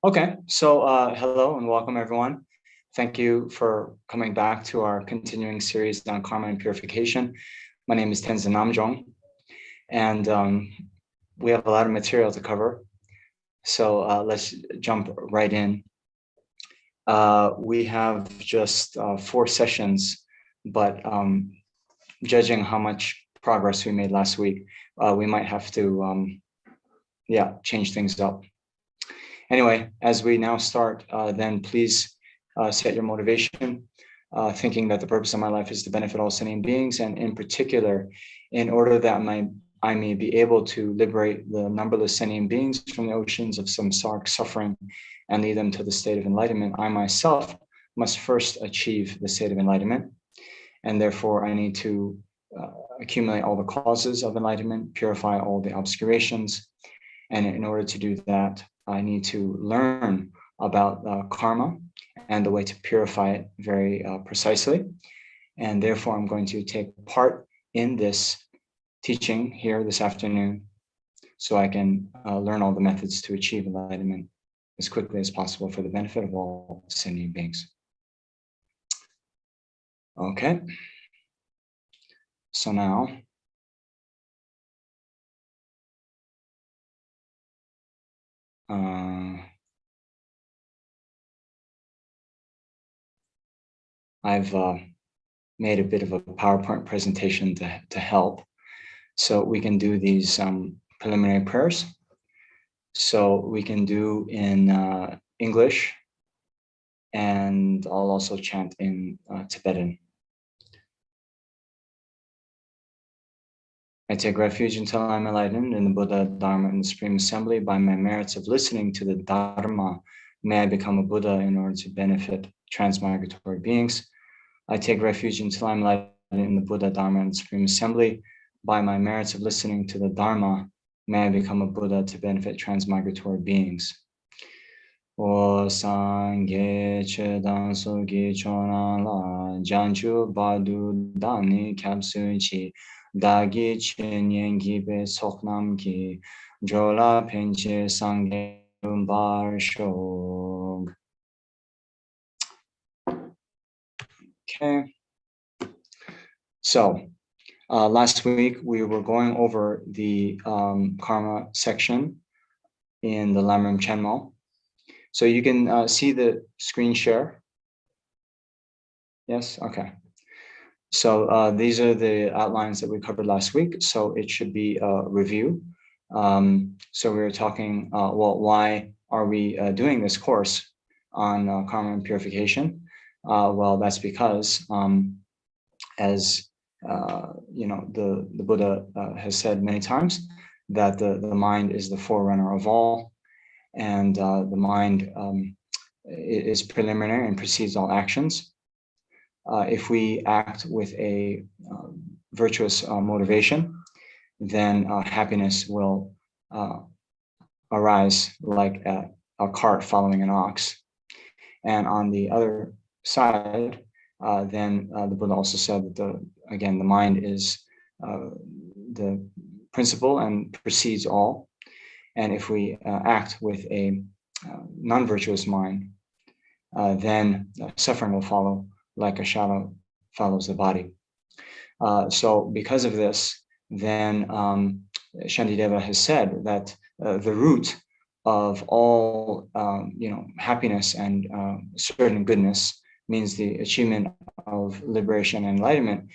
Okay, so hello and welcome everyone. Thank you for coming back to our continuing series on karma and purification. My name is Tenzin Namjong, and we have a lot of material to cover. So let's jump right in. We have just 4 sessions, but judging how much progress we made last week, we might have to, change things up. Anyway, as we now start, then please set your motivation, thinking that the purpose of my life is to benefit all sentient beings, and in particular, in order that I may be able to liberate the numberless sentient beings from the oceans of samsaric suffering and lead them to the state of enlightenment, I myself must first achieve the state of enlightenment. And therefore, I need to accumulate all the causes of enlightenment, purify all the obscurations. And in order to do that, I need to learn about karma and the way to purify it very precisely. And therefore, I'm going to take part in this teaching here this afternoon so I can learn all the methods to achieve enlightenment as quickly as possible for the benefit of all sentient beings. Okay. So now, I've made a bit of a PowerPoint presentation to help. So we can do these preliminary prayers. So we can do in English, and I'll also chant in Tibetan. I take refuge until I'm enlightened in the Buddha, Dharma, and the Supreme Assembly. By my merits of listening to the Dharma, may I become a Buddha in order to benefit transmigratory beings. I take refuge until I'm enlightened in the Buddha, Dharma, and the Supreme Assembly. By my merits of listening to the Dharma, may I become a Buddha to benefit transmigratory beings. O Sangye Chedan Sogi Chona La Janju Badu Dani Kapsuchi Dagi Chenyen Gibe Soknam Ki Jola Penche Sangye Bar Shog. Okay. So last week we were going over the karma section in the Lamrim Chenmo. So you can see the screen share. Yes, okay. So these are the outlines that we covered last week. So it should be a review. So we were talking, well, why are we doing this course on karma and purification? Well, that's because as you know, the Buddha has said many times that the mind is the forerunner of all, and the mind is preliminary and precedes all actions. If we act with a virtuous motivation, then happiness will arise like a cart following an ox. And on the other side, then the Buddha also said that the mind is the principle and precedes all. And if we act with a non-virtuous mind, then suffering will follow like a shadow follows the body. So because of this, then Shantideva has said that the root of all happiness and certain goodness, means the achievement of liberation and enlightenment,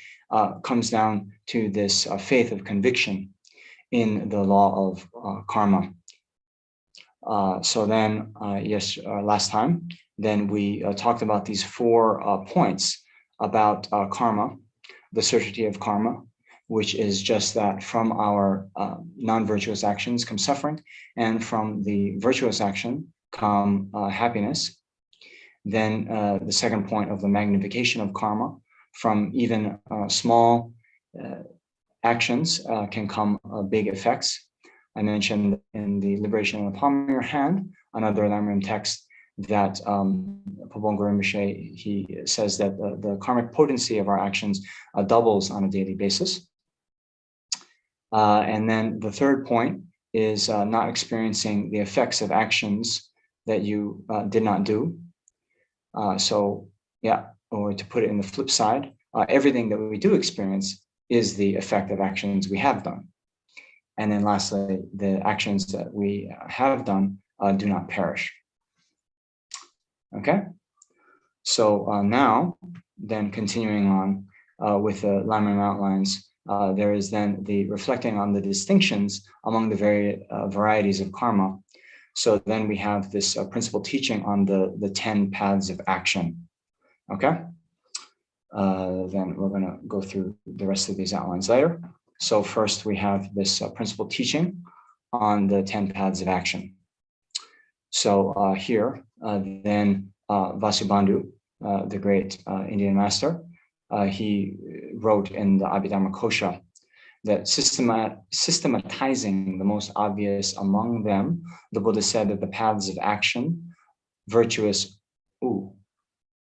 comes down to this faith of conviction in the law of karma. So then, last time, then we talked about these 4 points about karma, the certainty of karma, which is just that from our non-virtuous actions come suffering, and from the virtuous action come happiness. Then the second point of the magnification of karma, from even small actions can come big effects. I mentioned in the Liberation of the Palm of Your Hand, another Lamrim text, that Pabon Rinpoche, he says that the karmic potency of our actions doubles on a daily basis. And then the third point is not experiencing the effects of actions that you did not do. So yeah, or to put it in the flip side, everything that we do experience is the effect of actions we have done. And then lastly, the actions that we have done do not perish. Okay, so now, then continuing on with the Lamrim outlines, there is then the reflecting on the distinctions among the varieties of karma. So then we have this principal teaching on the 10 paths of action. Okay, then we're going to go through the rest of these outlines later. So first we have this principal teaching on the 10 paths of action. So here, then Vasubandhu, the great Indian master, he wrote in the Abhidharma Kosha that systematizing the most obvious among them, the Buddha said that the paths of action, virtuous,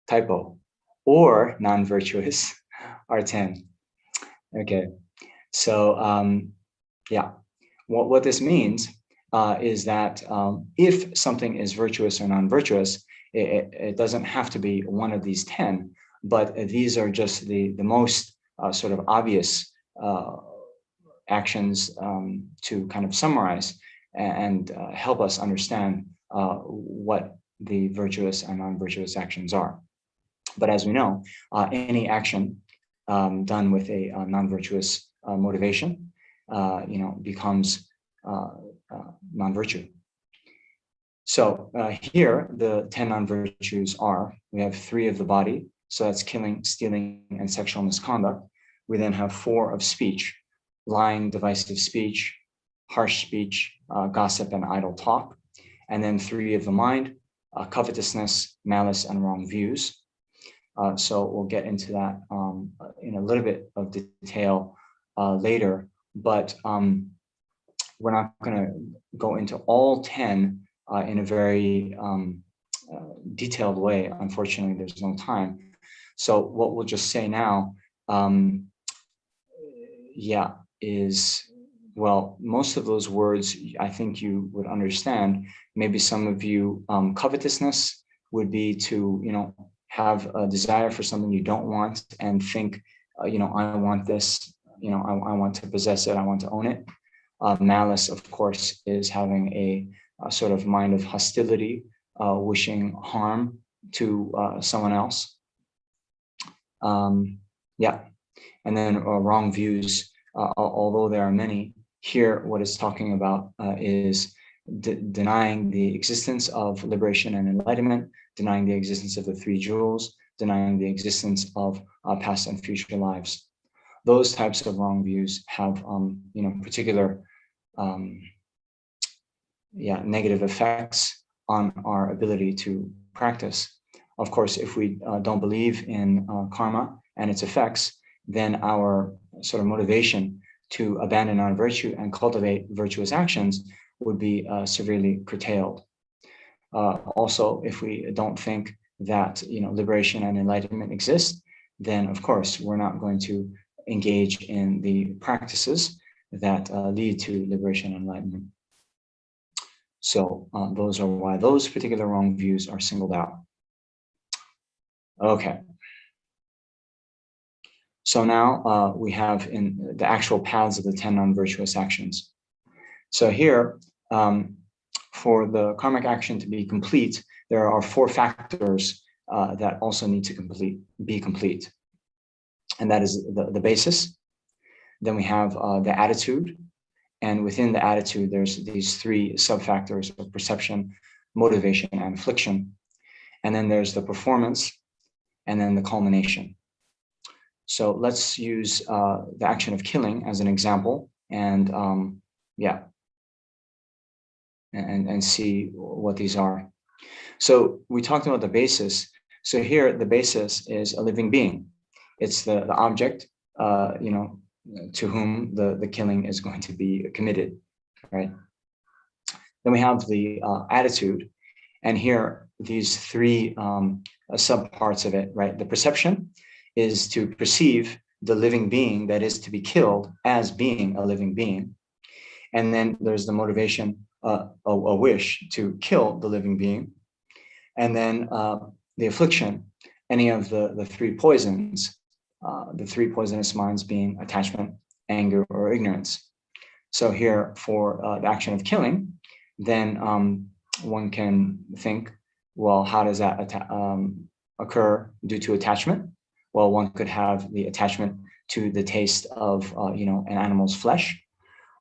typo, or non-virtuous are 10. Okay, so yeah, what this means is that if something is virtuous or non-virtuous, it doesn't have to be one of these 10, but these are just the most sort of obvious actions to kind of summarize and help us understand what the virtuous and non-virtuous actions are. But as we know, any action done with a non-virtuous motivation, becomes non-virtue. So here, the 10 non-virtues are, we have 3 of the body, so that's killing, stealing, and sexual misconduct. We then have 4 of speech, lying, divisive speech, harsh speech, gossip, and idle talk. And then 3 of the mind, covetousness, malice, and wrong views. So we'll get into that in a little bit of detail later, but we're not going to go into all 10 in a very detailed way. Unfortunately, there's no time. So what we'll just say now, is, well, most of those words I think you would understand. Maybe some of you, covetousness would be to, have a desire for something you don't want and think, I want this, I want to possess it, I want to own it. Malice, of course, is having a sort of mind of hostility, wishing harm to someone else. And then wrong views, although there are many, here what it's talking about is denying the existence of liberation and enlightenment, denying the existence of the 3 jewels, denying the existence of past and future lives. Those types of wrong views have, particular negative effects on our ability to practice. Of course, if we don't believe in karma and its effects, then our sort of motivation to abandon our virtue and cultivate virtuous actions would be severely curtailed. Also, if we don't think that liberation and enlightenment exist, then of course we're not going to engage in the practices that lead to liberation and enlightenment. So those are why those particular wrong views are singled out. Okay. So now we have in the actual paths of the 10 non-virtuous actions. So here, for the karmic action to be complete, there are 4 factors that also need to be complete. And that is the basis. Then we have the attitude. And within the attitude, there's these 3 sub-factors of perception, motivation, and affliction. And then there's the performance, and then the culmination. So let's use the action of killing as an example, and and see what these are. So we talked about the basis. So here, the basis is a living being. It's the object, to whom the killing is going to be committed, right? Then we have the attitude, and here these 3 subparts of it, right? The perception is to perceive the living being that is to be killed as being a living being. And then there's the motivation a wish to kill the living being. And then the affliction, any of the three poisons, the three poisonous minds being attachment, anger, or ignorance. So here for the action of killing, then one can think, well, how does that occur due to attachment? Well, one could have the attachment to the taste of an animal's flesh.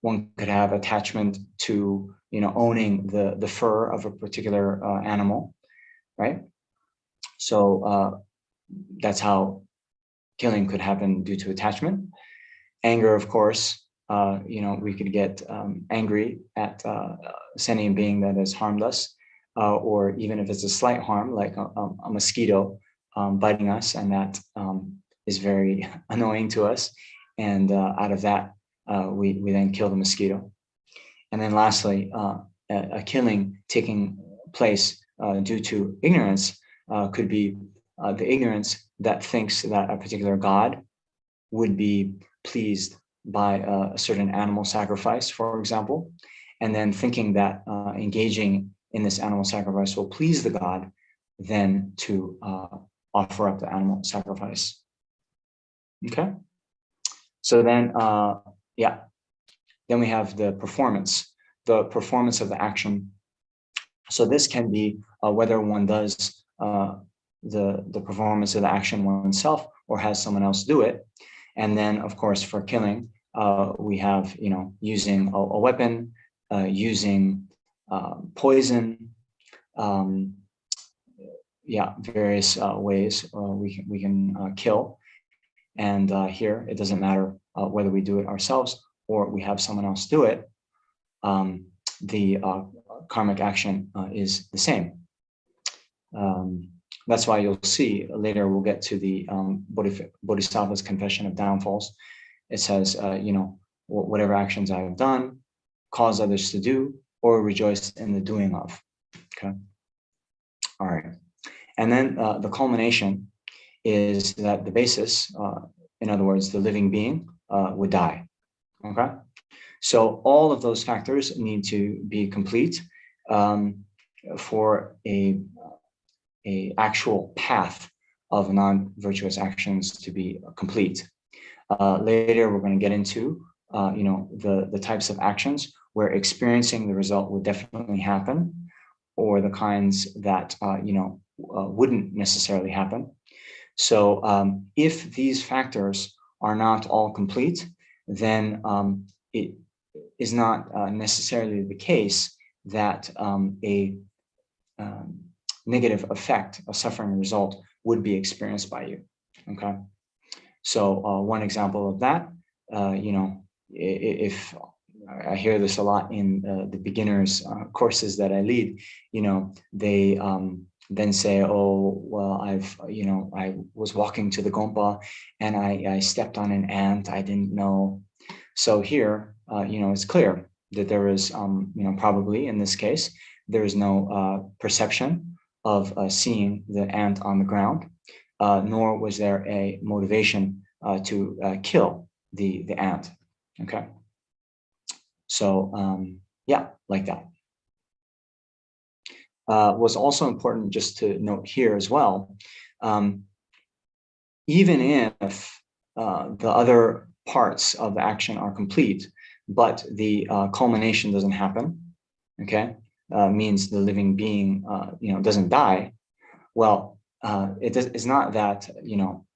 One could have attachment to owning the fur of a particular animal, right? So that's how killing could happen due to attachment. Anger, of course, we could get angry at a sentient being that has harmed us, or even if it's a slight harm, like a mosquito biting us, and that is very annoying to us. And out of that, we then kill the mosquito. And then lastly, a killing taking place due to ignorance could be the ignorance that thinks that a particular god would be pleased by a certain animal sacrifice, for example, and then thinking that engaging in this animal sacrifice will please the god, then to offer up the animal sacrifice. Okay, so then, then we have the performance of the action. So this can be whether one does the performance of the action oneself or has someone else do it. And then, of course, for killing, we have, using a weapon, using poison, various ways we can kill. And here, it doesn't matter whether we do it ourselves or we have someone else do it. The karmic action is the same. That's why you'll see later, we'll get to the Bodhisattva's confession of downfalls. It says, whatever actions I have done, cause others to do, or rejoice in the doing of. Okay. All right. And then the culmination is that the basis, in other words, the living being would die. Okay. So all of those factors need to be complete for a actual path of non-virtuous actions to be complete. Later, we're going to get into the types of actions where experiencing the result would definitely happen, or the kinds that wouldn't necessarily happen. So if these factors are not all complete, then it is not necessarily the case that a negative effect, a suffering result, would be experienced by you. Okay. So one example of that, if I hear this a lot in the beginners courses that I lead, they then say, oh, well, I was walking to the Gompa and I stepped on an ant, I didn't know. So here, it's clear that there is, probably in this case, there is no perception of seeing the ant on the ground, nor was there a motivation to kill the ant. Okay. So, like that. Was also important just to note here as well, even if the other parts of the action are complete, but the culmination doesn't happen, okay, means the living being, doesn't die. Well, it's not that,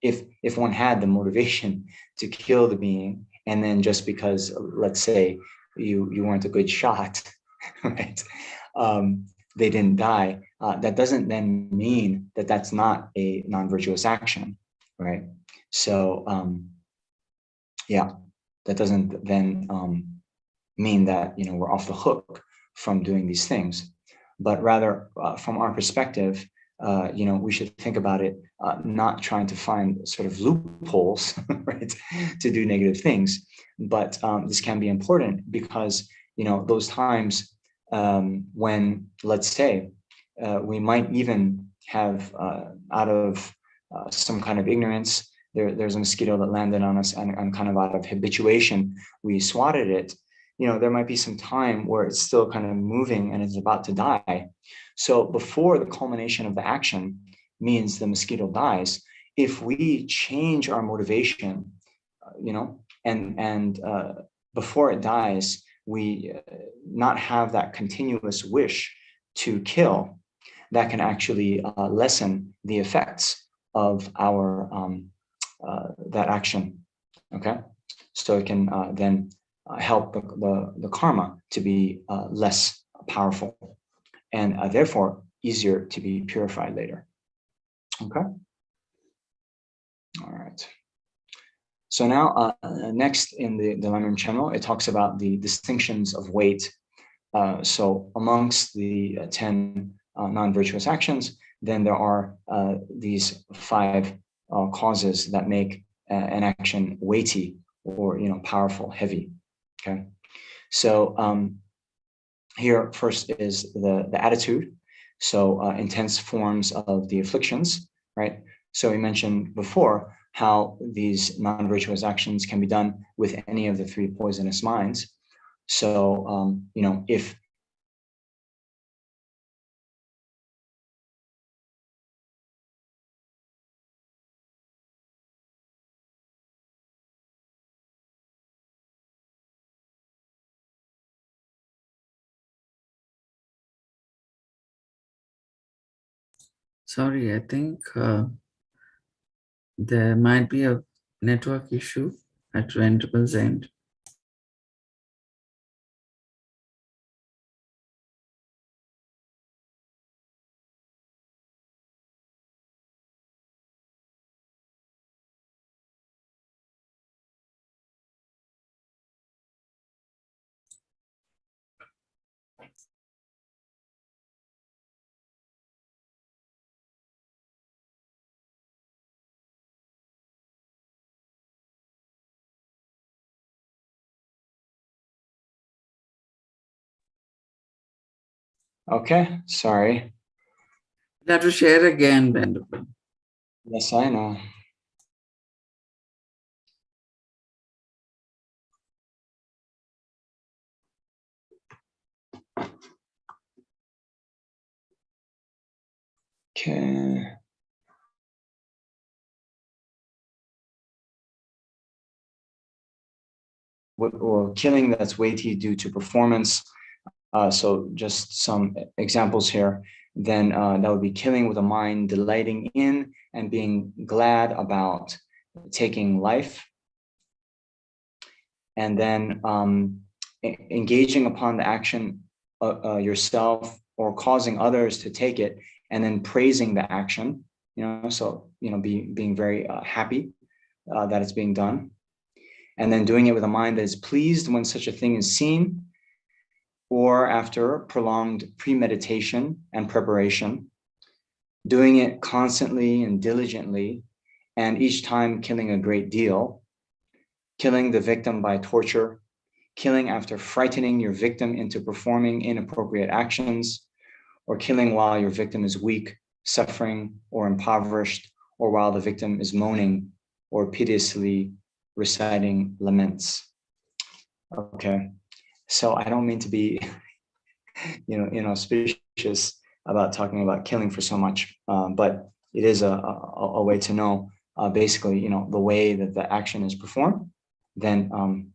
if one had the motivation to kill the being, and then just because, let's say, you weren't a good shot, right? They didn't die. That doesn't then mean that that's not a non-virtuous action, right? So, that doesn't then mean that we're off the hook from doing these things, but rather, from our perspective, we should think about it, not trying to find sort of loopholes, right, to do negative things. But this can be important because, those times when, let's say, we might even have, out of some kind of ignorance, there's a mosquito that landed on us, and kind of out of habituation, we swatted it. there might be some time where it's still kind of moving and it's about to die. So before the culmination of the action means the mosquito dies, if we change our motivation, and before it dies, we not have that continuous wish to kill, that can actually lessen the effects of our that action. Okay, so it can then help the karma to be less powerful, and therefore easier to be purified later. Okay. All right. So now, next in the Lamrim Channel, it talks about the distinctions of weight. So amongst the 10 non-virtuous actions, then there are these 5 causes that make an action weighty or powerful, heavy. Okay. So here first is the attitude. So intense forms of the afflictions, right? So we mentioned before how these non-virtuous actions can be done with any of the 3 poisonous minds. So, if Sorry, I think there might be a network issue at Ventricle's end. okay, sorry. You have to share again, Ventricle. Yes, I know. Okay. Or killing that's weighty due to performance. So just some examples here. Then that would be killing with a mind delighting in and being glad about taking life. And then engaging upon the action yourself or causing others to take it, and then praising the action, being very happy that it's being done. And then doing it with a mind that is pleased when such a thing is seen, or after prolonged premeditation and preparation, doing it constantly and diligently, and each time killing a great deal, killing the victim by torture, killing after frightening your victim into performing inappropriate actions, or killing while your victim is weak, suffering, or impoverished, or while the victim is moaning or piteously reciting laments. Okay, so I don't mean to be, inauspicious about talking about killing for so much, but it is a way to know, basically, the way that the action is performed. Then,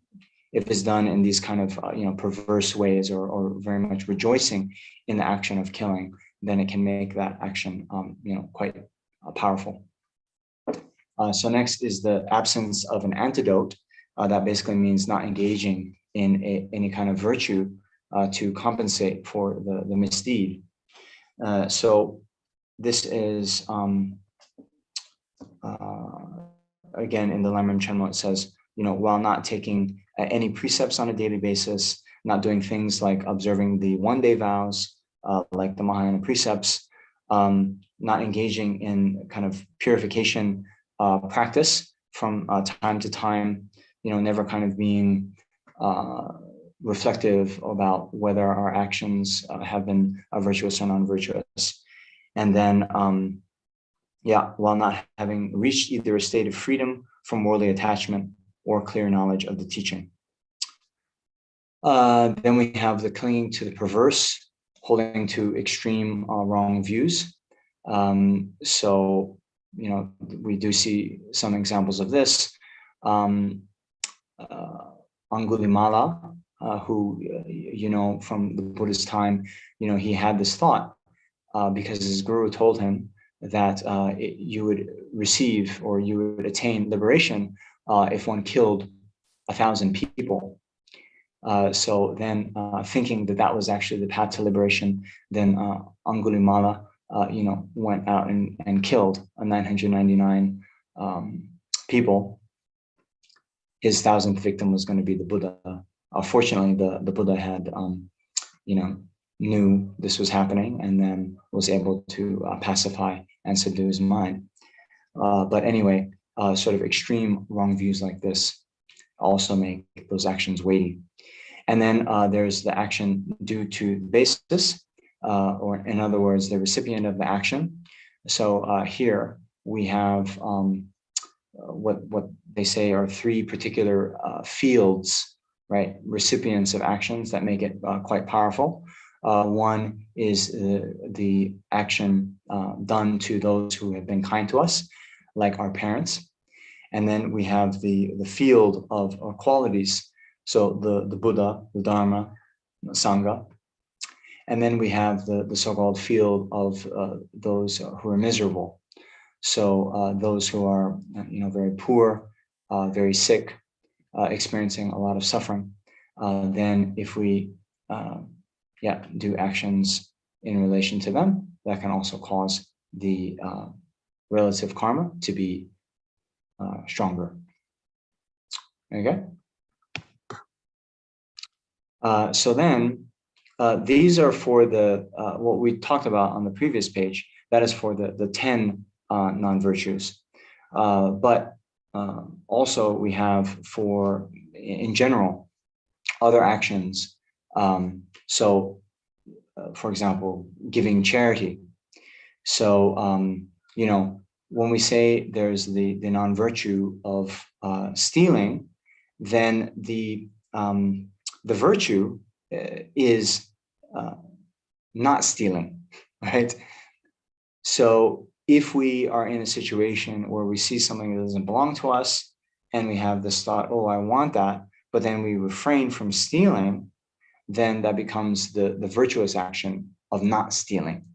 if it's done in these kind of, perverse ways, or very much rejoicing in the action of killing, then it can make that action, quite powerful. So next is the absence of an antidote. That basically means not engaging in any kind of virtue to compensate for the misdeed. So this is, again, in the Lamrim Chenmo, it says, while not taking any precepts on a daily basis, not doing things like observing the one-day vows, like the Mahayana precepts, not engaging in kind of purification practice from time to time, never kind of being reflective about whether our actions have been virtuous or non-virtuous. And then, while not having reached either a state of freedom from worldly attachment or clear knowledge of the teaching. Then we have the clinging to the perverse, holding to extreme wrong views. So, we do see some examples of this. Angulimala, who, from the Buddhist time, he had this thought because his guru told him that you would receive or you would attain liberation if one killed 1,000 people. So then, thinking that that was actually the path to liberation, then Angulimala, went out and killed 999 people. His 1,000th victim was going to be the Buddha. Fortunately, the Buddha had, knew this was happening and then was able to pacify and subdue his mind. But anyway, sort of extreme wrong views like this also make those actions weighty. And then there's the action due to basis, or in other words, the recipient of the action. So here we have what they say are three particular fields, right? Recipients of actions that make it quite powerful. One is the action done to those who have been kind to us, like our parents. And then we have the field of qualities. So the Buddha, the Dharma, the Sangha. And then we have the so-called field of those who are miserable. So those who are, very poor, very sick, experiencing a lot of suffering. Then if we, do actions in relation to them, that can also cause the relative karma to be stronger. Okay. So then these are for the what we talked about on the previous page. That is for the 10 non-virtues. But also we have for, in general, other actions. So, for example, giving charity. So, when we say there's the non-virtue of stealing, then the virtue is not stealing, right? So if we are in a situation where we see something that doesn't belong to us and we have this thought, oh, I want that, but then we refrain from stealing, then that becomes the virtuous action of not stealing.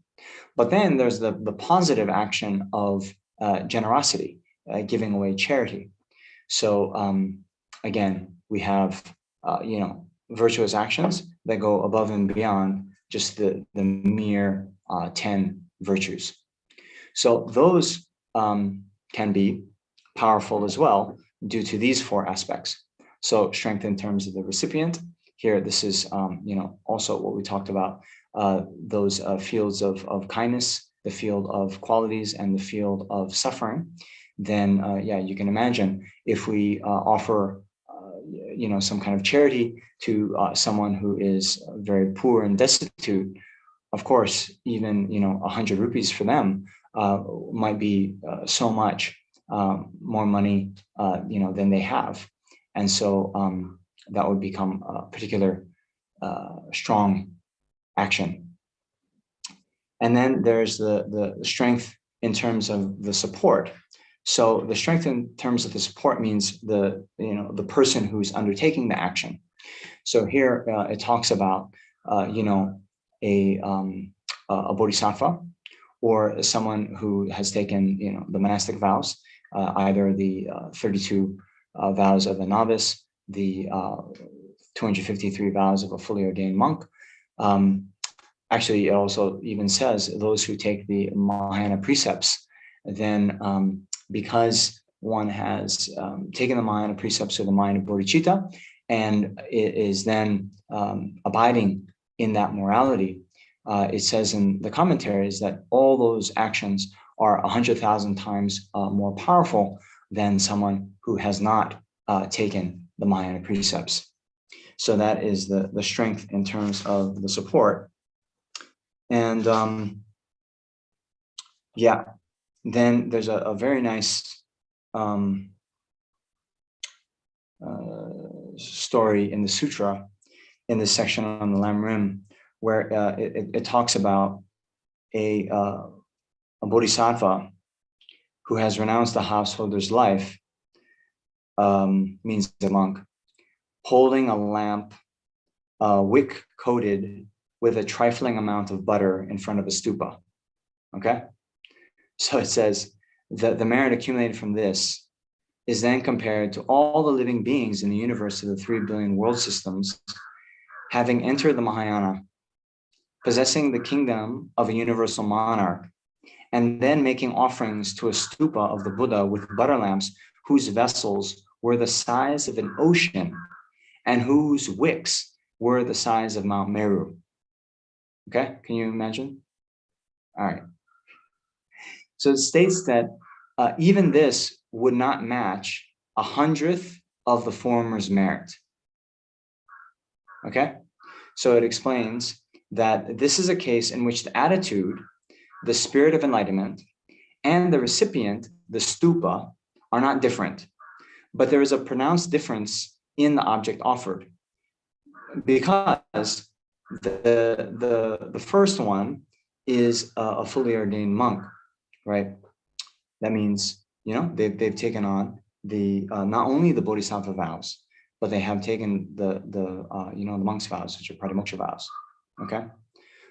But then there's the positive action of generosity, giving away charity. So again, we have, virtuous actions that go above and beyond just the mere 10 virtues. So those can be powerful as well due to these 4 aspects. So strength in terms of the recipient. Here, this is, also what we talked about, those fields of kindness, the field of qualities, and the field of suffering. Then, you can imagine if we offer, some kind of charity to someone who is very poor and destitute, of course, even, 100 rupees for them might be so much more money, than they have. And so that would become a particular strong action. And then there's the strength in terms of the support. So the strength in terms of the support means the person who's undertaking the action. So here it talks about a bodhisattva, or someone who has taken the monastic vows, either the 32 vows of a novice, the 253 vows of a fully ordained monk. Actually, it also even says those who take the Mahayana precepts, then because one has taken the Mahayana precepts of the mind of bodhicitta, and it is then abiding in that morality, it says in the commentaries that all those actions are 100,000 times more powerful than someone who has not taken the Mahayana precepts. So that is the strength in terms of the support. And then there's a very nice story in the sutra. in this section on the Lam Rim, where it talks about a bodhisattva who has renounced the householder's life, means the monk, holding a lamp, wick coated with a trifling amount of butter in front of a stupa. Okay? So it says that the merit accumulated from this is then compared to all the living beings in the universe of the 3 billion world systems, having entered the Mahayana, possessing the kingdom of a universal monarch, and then making offerings to a stupa of the Buddha with butter lamps whose vessels were the size of an ocean and whose wicks were the size of Mount Meru. Okay, can you imagine? All right. So it states that even this would not match 100th of the former's merit. Okay, so it explains that this is a case in which the attitude, the spirit of enlightenment, and the recipient, the stupa, are not different, but there is a pronounced difference in the object offered, because the first one is a fully ordained monk, right? That means, you know, they've taken on the not only the bodhisattva vows, but they have taken the monk's vows, which are pratimoksha vows. Okay,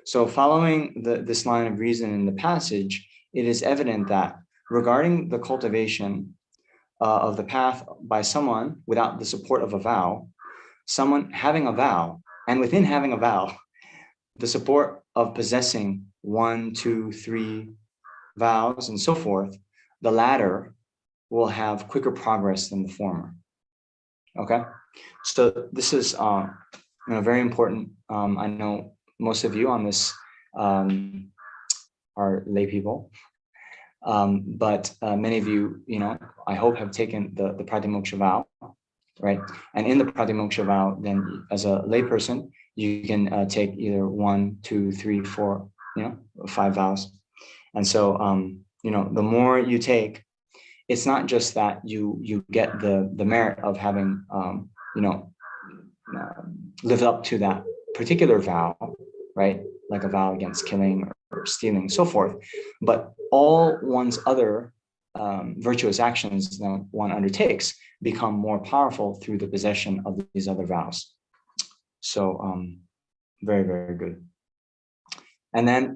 so following this line of reason in the passage, it is evident that regarding the cultivation of the path by someone without the support of a vow, someone having a vow, and within having a vow, the support of possessing 1, 2, 3 vows and so forth, the latter will have quicker progress than the former. Okay, so this is very important. I know most of you on this are lay people, but many of you, I hope have taken the pratimoksha vow, right? And in the pratimoksha vow, then as a lay person, you can take either 1, 2, 3, 4, 5 vows. And so, the more you take, it's not just that you get the merit of having, lived up to that particular vow, right? Like a vow against killing or stealing and so forth, but all one's other virtuous actions that one undertakes become more powerful through the possession of these other vows. So very, very good. And then,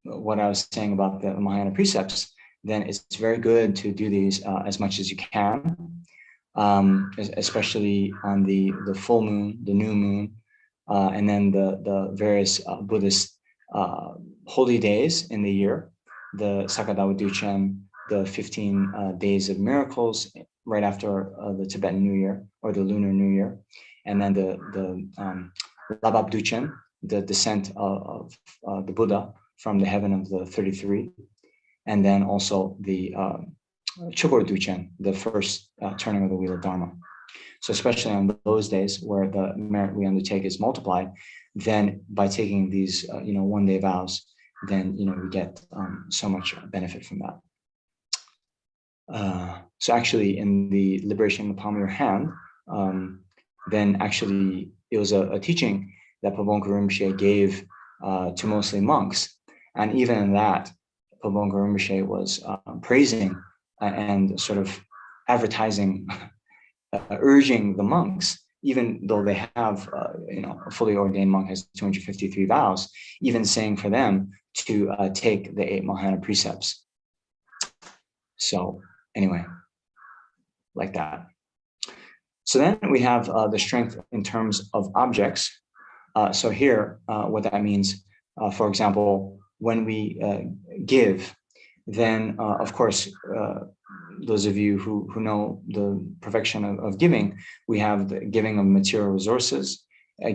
what I was saying about the Mahayana precepts, then it's very good to do these as much as you can, especially on the full moon, the new moon, and then the various Buddhist holy days in the year, the Sakadawa Duchen, the 15 days of miracles right after the Tibetan New Year or the Lunar New Year, and then the Labab Duchen, the descent of the Buddha from the heaven of the 33, and then also the Chukor Duchen, the first turning of the wheel of Dharma. So especially on those days where the merit we undertake is multiplied, then by taking these, one-day vows, then, we get so much benefit from that. So actually in the Liberation in the Palm of Your Hand, then actually it was a teaching that Pabonka Rinpoche gave to mostly monks. And even in that, Pabonka Rinpoche was praising and sort of advertising, urging the monks, even though they have, a fully ordained monk has 253 vows, even saying for them to take the 8 Mahayana precepts. So anyway, like that. So then we have the strength in terms of objects. So here, what that means, for example, when we give, then of course, those of you who know the perfection of giving, we have the giving of material resources,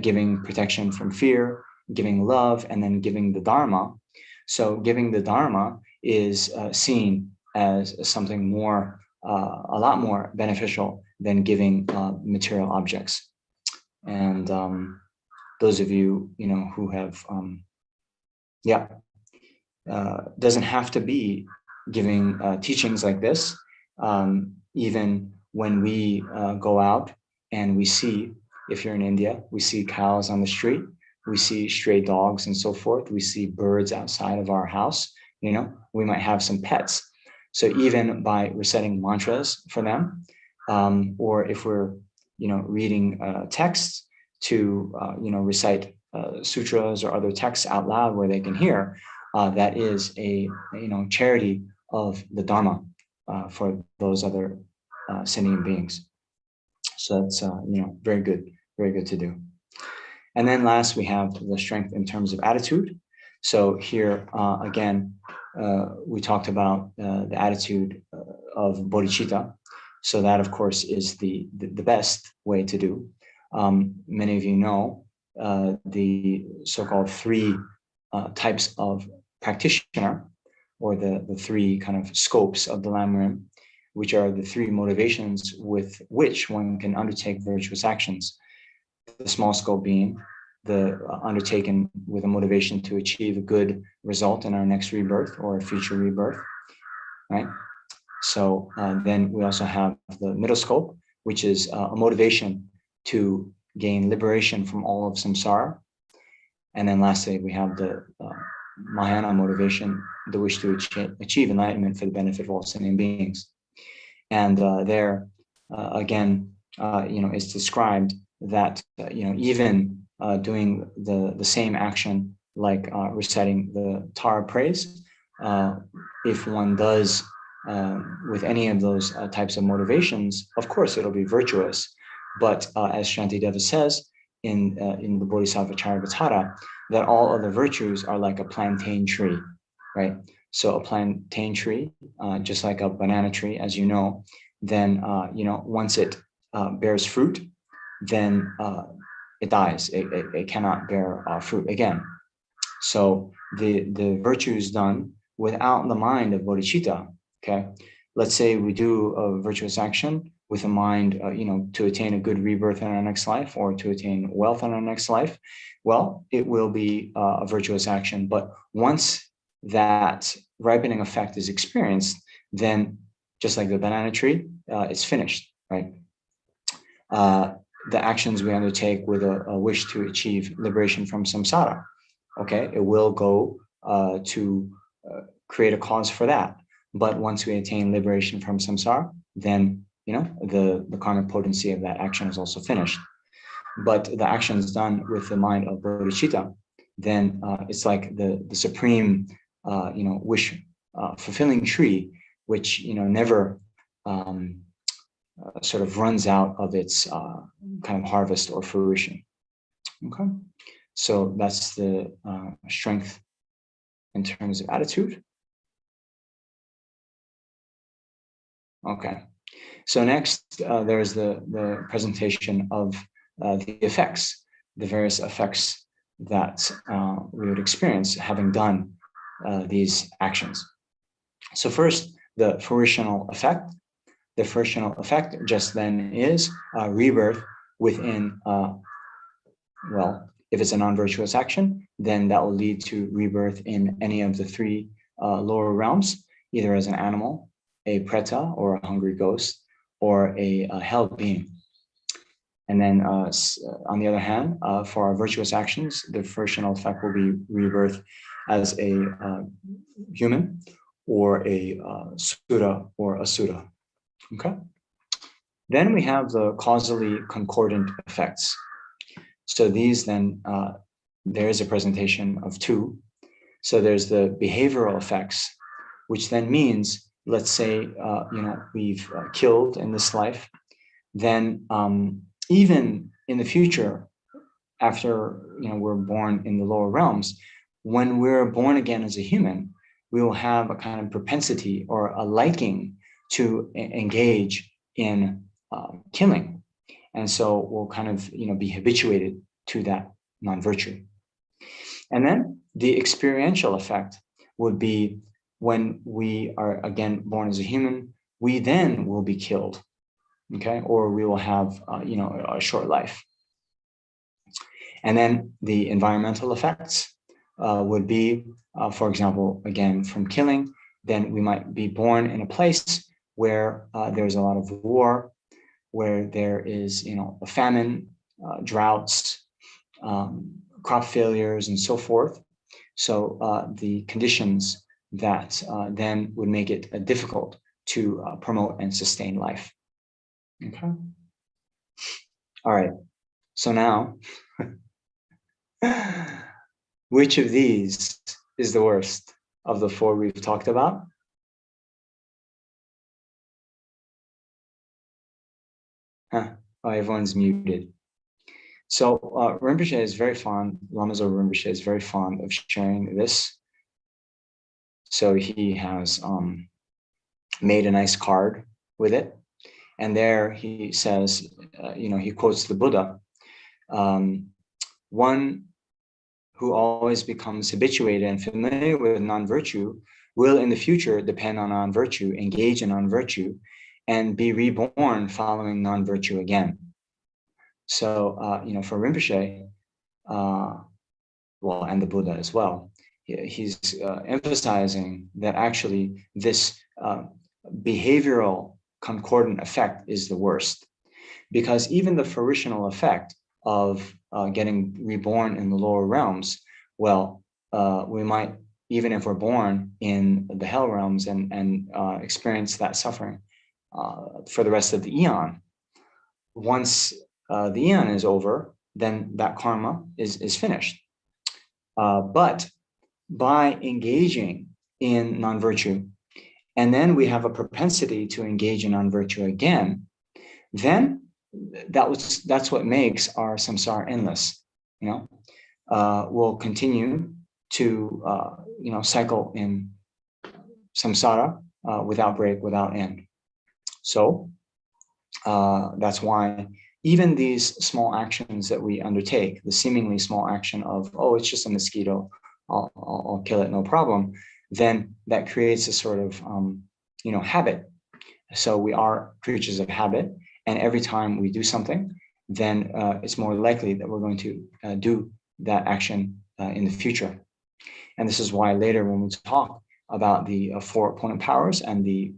giving protection from fear, giving love, and then giving the Dharma. So giving the Dharma is seen as something more, a lot more beneficial than giving material objects. And those of you, who have, doesn't have to be giving teachings like this. Even when we go out and we see if you're in India, we see cows on the street, we see stray dogs and so forth. We see birds outside of our house. We might have some pets. So even by reciting mantras for them, or if we're, reading texts to, recite sutras or other texts out loud where they can hear, that is a, charity of the Dharma for those other sentient beings. So that's, very good to do. And then last, we have the strength in terms of attitude. So here, again, we talked about the attitude of bodhicitta. So that, of course, is the best way to do. Many of you know the so-called three types of practitioner, or the three kind of scopes of the Lamrim, which are the three motivations with which one can undertake virtuous actions. The small scope being the undertaken with a motivation to achieve a good result in our next rebirth or a future rebirth, right? So then we also have the middle scope, which is a motivation to gain liberation from all of samsara. And then lastly, we have the Mahayana motivation, the wish to achieve enlightenment for the benefit of all sentient beings. And there, again, it's described that, even doing the same action, like reciting the Tara praise, if one does with any of those types of motivations, of course, it'll be virtuous. But as Shantideva says in the Bodhisattva Charyavatara, that all other virtues are like a plantain tree, right? So a plantain tree, just like a banana tree, as you know, then, once it bears fruit, then it dies. It cannot bear fruit again. So the virtues done without the mind of bodhicitta, okay? Let's say we do a virtuous action with a mind, to attain a good rebirth in our next life, or to attain wealth in our next life. Well, it will be a virtuous action. But once that ripening effect is experienced, then just like the banana tree, it's finished, right? The actions we undertake with a wish to achieve liberation from samsara, okay, it will go to create a cause for that. But once we attain liberation from samsara, then, the karmic potency of that action is also finished. But the action is done with the mind of bodhicitta, then it's like the supreme, wish fulfilling tree, which, never sort of runs out of its kind of harvest or fruition. Okay, so that's the strength in terms of attitude. Okay, so next there's the presentation of the effects, the various effects that we would experience having done these actions. So first, the fruitional effect. The fruitional effect just then is rebirth within, if it's a non-virtuous action, then that will lead to rebirth in any of the three lower realms, either as an animal, a preta, or a hungry ghost, or a hell being. And then on the other hand, for our virtuous actions, the fruitional effect will be rebirth as a human, or a sura or asura. Okay. Then we have the causally concordant effects. So these then, there is a presentation of two. So there's the behavioral effects, which then means, let's say, we've killed in this life, then even in the future, after, we're born in the lower realms, when we're born again as a human, we will have a kind of propensity or a liking to engage in killing. And so we'll kind of, be habituated to that non-virtue. And then the experiential effect would be when we are again born as a human, we then will be killed, okay? Or we will have, a short life. And then the environmental effects would be, for example, again, from killing, then we might be born in a place where there's a lot of war, where there is, a famine, droughts, crop failures, and so forth. So the conditions that then would make it difficult to promote and sustain life. Okay. All right. So now, which of these is the worst of the four we've talked about? Oh, everyone's muted. So Rinpoche is very fond, Lamazo Rinpoche is very fond of sharing this. So he has made a nice card with it. And there he says, he quotes the Buddha, one who always becomes habituated and familiar with non-virtue will in the future depend on non-virtue, engage in non-virtue, and be reborn following non-virtue again. So, for Rinpoche, and the Buddha as well, he's emphasizing that actually this behavioral concordant effect is the worst, because even the fruitional effect of getting reborn in the lower realms, we might, even if we're born in the hell realms and experience that suffering for the rest of the eon, once the eon is over, then that karma is finished. But by engaging in non-virtue, and then we have a propensity to engage in non-virtue again, then that's what makes our samsara endless. We'll continue to cycle in samsara without break, without end. So that's why even these small actions that we undertake, the seemingly small action of, oh, it's just a mosquito, I'll kill it, no problem, then that creates a sort of habit. So we are creatures of habit, and every time we do something, then it's more likely that we're going to do that action in the future. And this is why later when we talk about the four opponent powers and the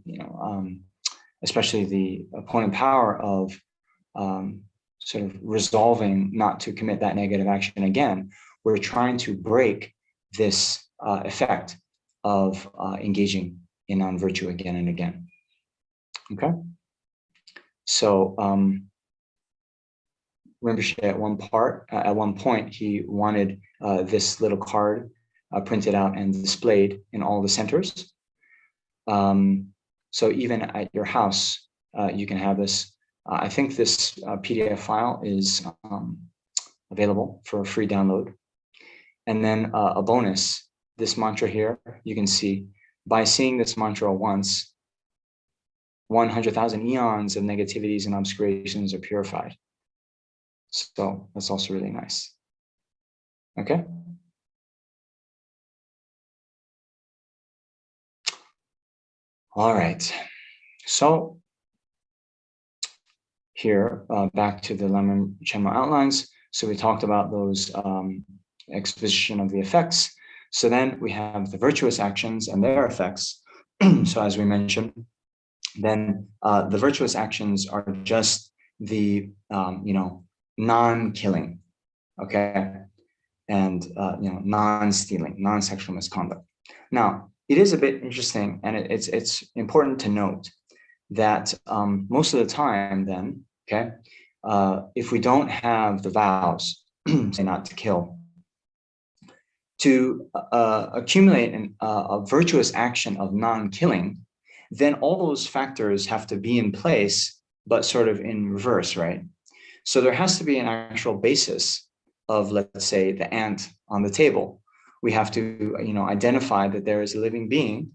especially the opponent power of sort of resolving not to commit that negative action again, we're trying to break this effect of engaging in non-virtue again and again. Okay. So Rinpoche at one point, he wanted this little card printed out and displayed in all the centers. So even at your house, you can have this. I think this PDF file is available for a free download. And then a bonus, this mantra here, you can see, by seeing this mantra once, 100,000 eons of negativities and obscurations are purified. So that's also really nice. Okay. All right. So here, back to the Lamrim Chenmo outlines. So we talked about those exposition of the effects. So then we have the virtuous actions and their effects. So as we mentioned, then the virtuous actions are just the non-killing, okay, and non-stealing, non-sexual misconduct. Now, it is a bit interesting, and it's important to note that most of the time, then, okay, if we don't have the vows, say not to kill, to accumulate a virtuous action of non-killing, then all those factors have to be in place, but sort of in reverse, right? So there has to be an actual basis of, let's say, the ant on the table. We have to, identify that there is a living being,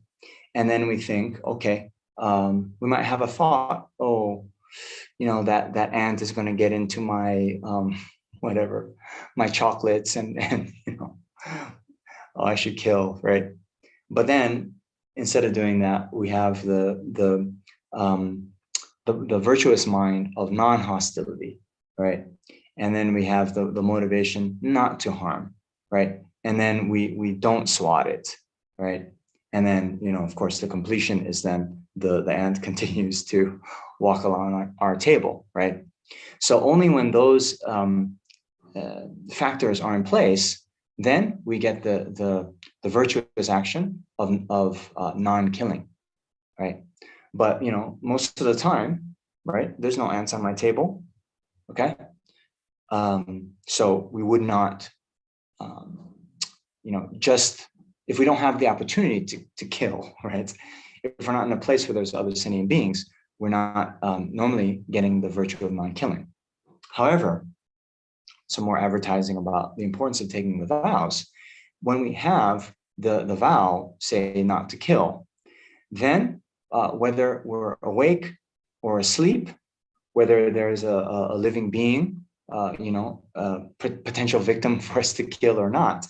and then we think, okay, we might have a thought, oh, that ant is going to get into my whatever, my chocolates, and oh, I should kill, right? But then instead of doing that, we have the virtuous mind of non-hostility, right? And then we have the motivation not to harm, right? And then we don't swat it, right? And then, of course, the completion is then the ant continues to walk along our table, right? So only when those factors are in place, then we get the virtuous action of non-killing, right? But most of the time, right, there's no ants on my table, okay? So we would not, just if we don't have the opportunity to kill, right? If we're not in a place where there's other sentient beings, we're not normally getting the virtue of non-killing. However, some more advertising about the importance of taking the vows. When we have the vow, say not to kill, then whether we're awake or asleep, whether there's a living being, potential victim for us to kill or not,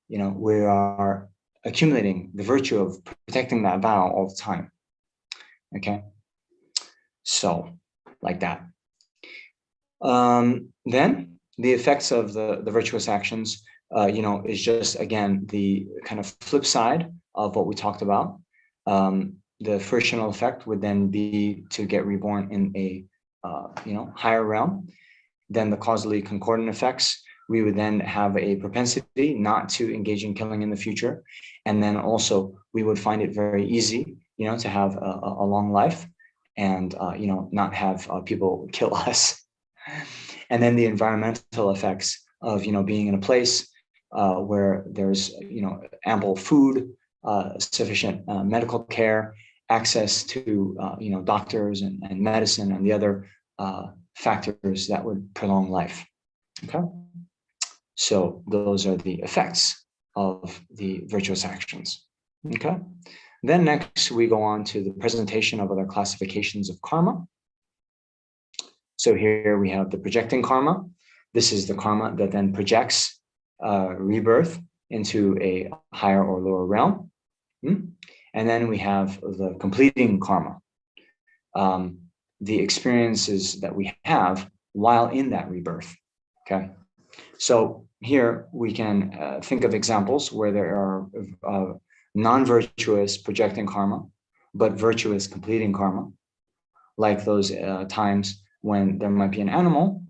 we are accumulating the virtue of protecting that vow all the time. Okay, so like that. Then the effects of the virtuous actions, is just, again, the kind of flip side of what we talked about. The frictional effect would then be to get reborn in a higher realm. Then the causally concordant effects, we would then have a propensity not to engage in killing in the future. And then also we would find it very easy, to have a long life and, not have people kill us. And then the environmental effects of, being in a place where there's, ample food, sufficient medical care, access to, doctors and medicine and the other factors that would prolong life. Okay. So those are the effects of the virtuous actions. Okay. Then next we go on to the presentation of other classifications of karma. So here we have the projecting karma. This is the karma that then projects rebirth into a higher or lower realm. And then we have the completing karma, the experiences that we have while in that rebirth. Okay. So here we can think of examples where there are non-virtuous projecting karma, but virtuous completing karma, like those times when there might be an animal,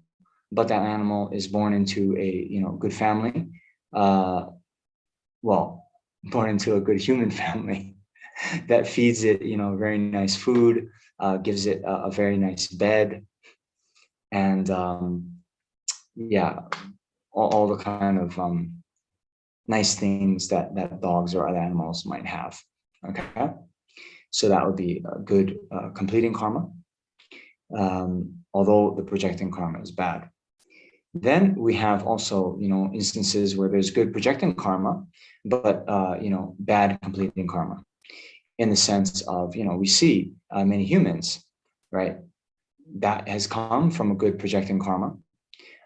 but that animal is born into a good family, born into a good human family that feeds it very nice food, gives it a very nice bed, and all the kind of nice things that dogs or other animals might have. Okay, so that would be a good completing karma, although the projecting karma is bad. Then we have also instances where there's good projecting karma, but bad completing karma, in the sense of we see many humans, right, that has come from a good projecting karma,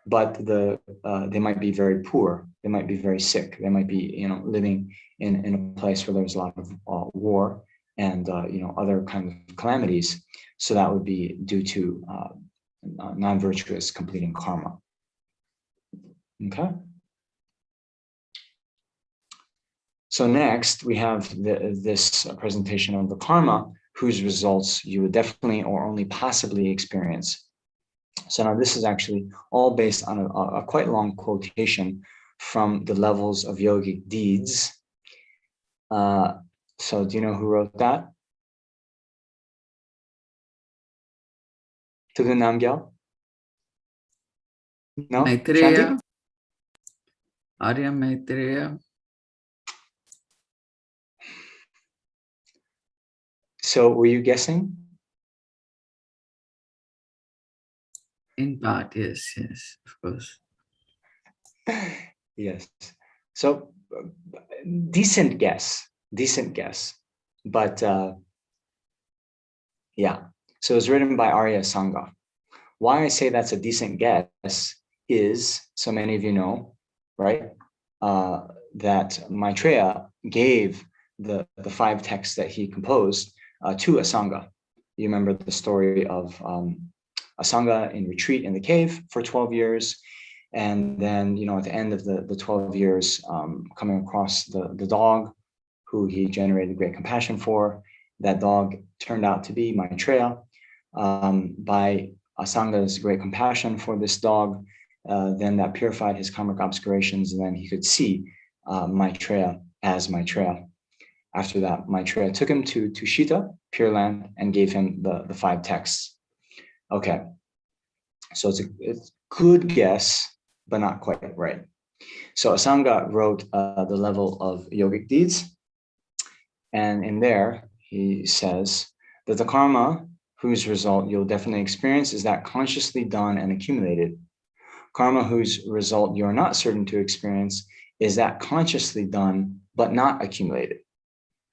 but they might be very poor, they might be very sick, they might be living in a place where there's a lot of war and other kinds of calamities. So that would be due to non-virtuous completing karma. Okay. So next we have this presentation of the karma whose results you would definitely or only possibly experience. So now this is actually all based on a quite long quotation from the levels of yogic deeds. So do you know who wrote that? Tenzin Namjong? No? Maitreya, Arya Maitreya. So were you guessing? In part, yes, of course. Yes. So decent guess, but yeah. So it was written by Arya Sangha. Why I say that's a decent guess is, so many of you know, right, that Maitreya gave the 5 texts that he composed to a Sangha. You remember the story of a Sangha in retreat in the cave for 12 years. And then, at the end of the 12 years, coming across the dog who he generated great compassion for. That dog turned out to be Maitreya. By Sanga's great compassion for this dog, then that purified his karmic obscurations, and then he could see Maitreya as Maitreya. After that, Maitreya took him to Tushita, Pure Land, and gave him the 5 texts. Okay, so it's a good guess, but not quite right. So Asanga wrote the level of yogic deeds, and in there he says that the karma whose result you'll definitely experience is that consciously done and accumulated. Karma whose result you're not certain to experience is that consciously done but not accumulated.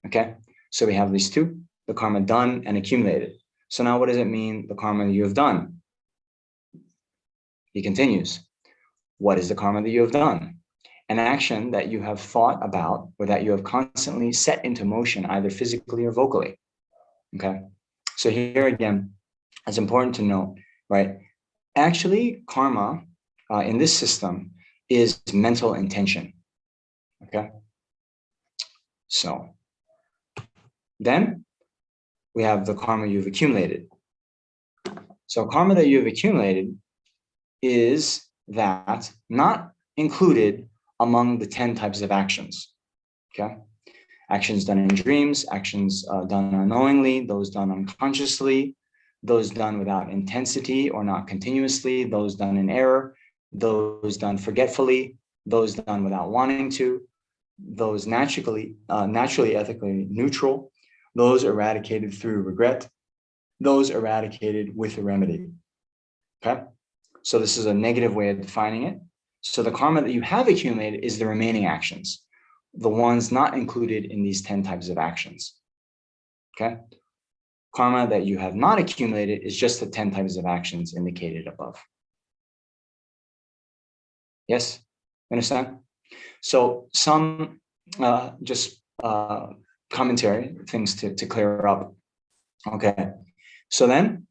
Okay, so we have these two, the karma done and accumulated. So now what does it mean, the karma you have done? He continues, what is the karma that you have done? An action that you have thought about or that you have constantly set into motion, either physically or vocally. Okay, so here again, it's important to note, right? Actually, karma in this system is mental intention. Okay, so then we have the karma you've accumulated. So karma that you've accumulated is that not included among the 10 types of actions. Okay, actions done in dreams, actions done unknowingly, those done unconsciously, those done without intensity or not continuously, those done in error, those done forgetfully, those done without wanting to, those naturally ethically neutral, those eradicated through regret, those eradicated with a remedy. Okay, so this is a negative way of defining it. So the karma that you have accumulated is the remaining actions, the ones not included in these 10 types of actions. Okay, karma that you have not accumulated is just the 10 types of actions indicated above. Yes, understand? So some commentary, things to clear up. Okay, so then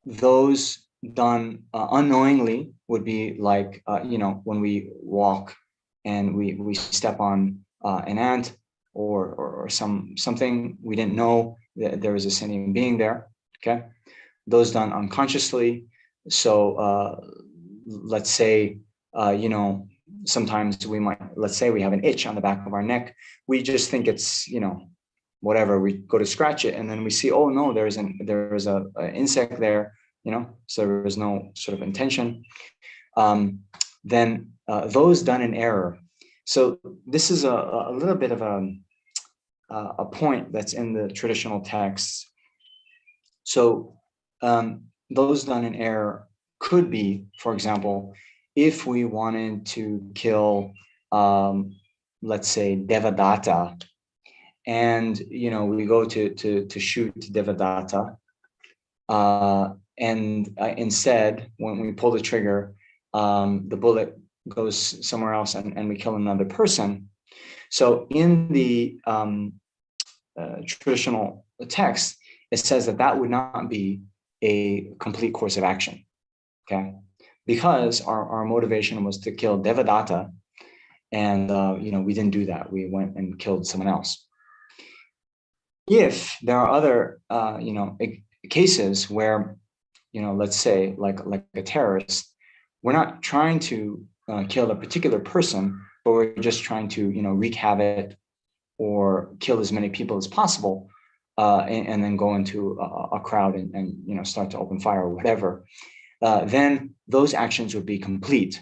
those done unknowingly would be like, when we walk and we step on an ant or something we didn't know that there was a sentient being there. Okay, those done unconsciously. So let's say, sometimes we might, let's say we have an itch on the back of our neck. We just think it's, whatever, we go to scratch it and then we see, oh no, there is an insect there, so there was no sort of intention. Then those done in error. So this is a little bit of a point that's in the traditional texts. So those done in error could be, for example, if we wanted to kill, let's say, Devadatta, and we go to shoot Devadatta, and instead, when we pull the trigger, the bullet goes somewhere else and we kill another person. So in the traditional text, it says that would not be a complete course of action, okay? Because our motivation was to kill Devadatta, and we didn't do that. We went and killed someone else. If there are other cases where, let's say like a terrorist, we're not trying to kill a particular person, but we're just trying to wreak havoc or kill as many people as possible, and then go into a crowd and start to open fire or whatever. Then those actions would be complete.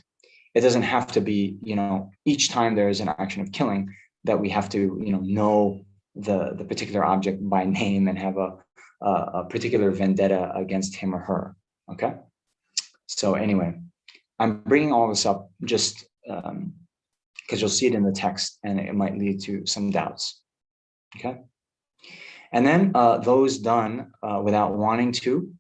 It doesn't have to be, each time there is an action of killing that we have to, know the particular object by name and have a particular vendetta against him or her. Okay. So anyway, I'm bringing all this up just because you'll see it in the text and it might lead to some doubts. Okay. And then those done without wanting to.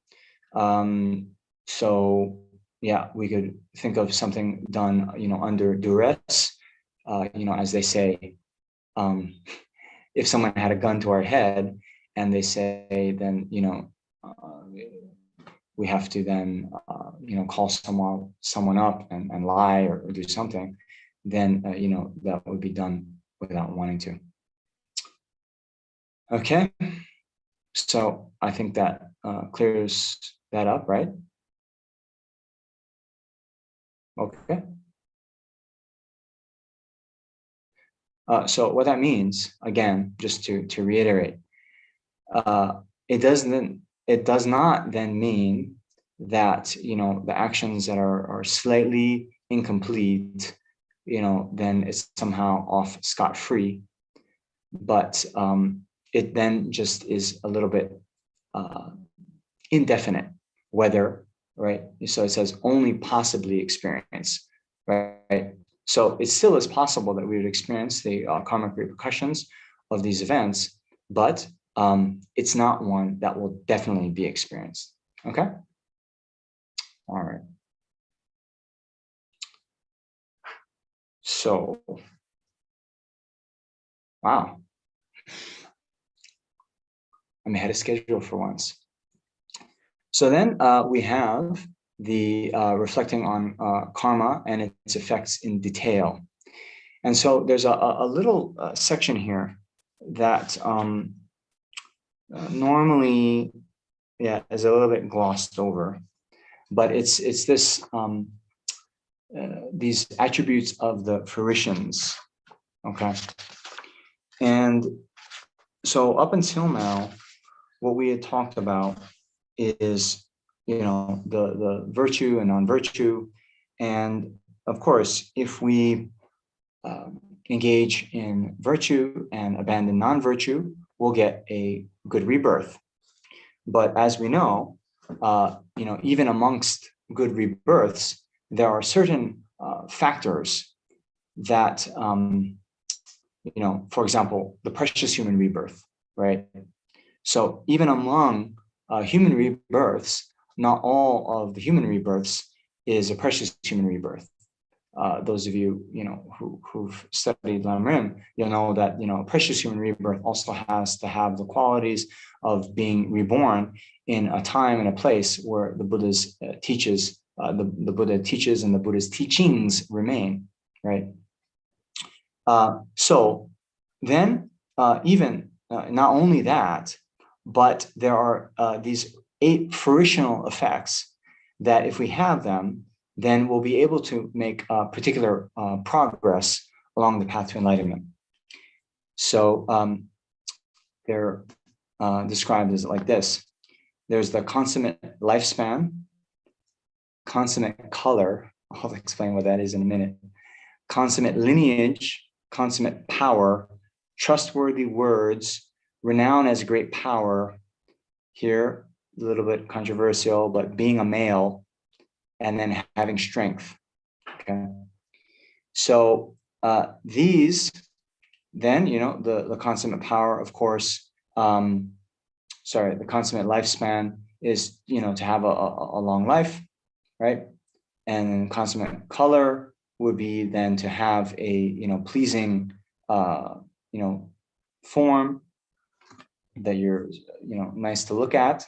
So yeah, we could think of something done, under duress, as they say, if someone had a gun to our head and they say, then, we have to then, call someone up and lie or do something, then, that would be done without wanting to. Okay. So I think that clears that up, right? Okay. So what that means, again, just to reiterate, it does not then mean that, you know, the actions that are slightly incomplete, you know, then it's somehow off scot-free. But it then just is a little bit indefinite, whether, right? So it says only possibly experience, right? So it still is possible that we would experience the karmic repercussions of these events, but it's not one that will definitely be experienced. Okay. All right. So, wow, I'm ahead of schedule for once. So then we have the reflecting on karma and its effects in detail. And so there's a little section here that normally, yeah, is a little bit glossed over, but it's this these attributes of the fruitions, okay? And so up until now, what we had talked about is, you know, the virtue and non-virtue. And of course, if we engage in virtue and abandon non-virtue, we'll get a good rebirth. But as we know, you know, even amongst good rebirths, there are certain factors that, you know, for example, the precious human rebirth, right? So even among human rebirths, not all of the human rebirths is a precious human rebirth. Those of you, you know, who've studied Lam-Rim, you'll know that, you know, precious human rebirth also has to have the qualities of being reborn in a time and a place where the Buddha's teaches, the Buddha teaches and the Buddha's teachings remain, right? So then even not only that, but there are these 8 fruitional effects that if we have them, then we'll be able to make particular progress along the path to enlightenment. So they're described as like this. There's the consummate lifespan, consummate color. I'll explain what that is in a minute. Consummate lineage, consummate power, trustworthy words, renown as great power. Here, a little bit controversial, but being a male, and then having strength. Okay. So these, then, you know, the consummate power, of course, the consummate lifespan is, you know, to have a long life, right? And consummate color would be then to have a, you know, pleasing, you know, form that you're, you know, nice to look at.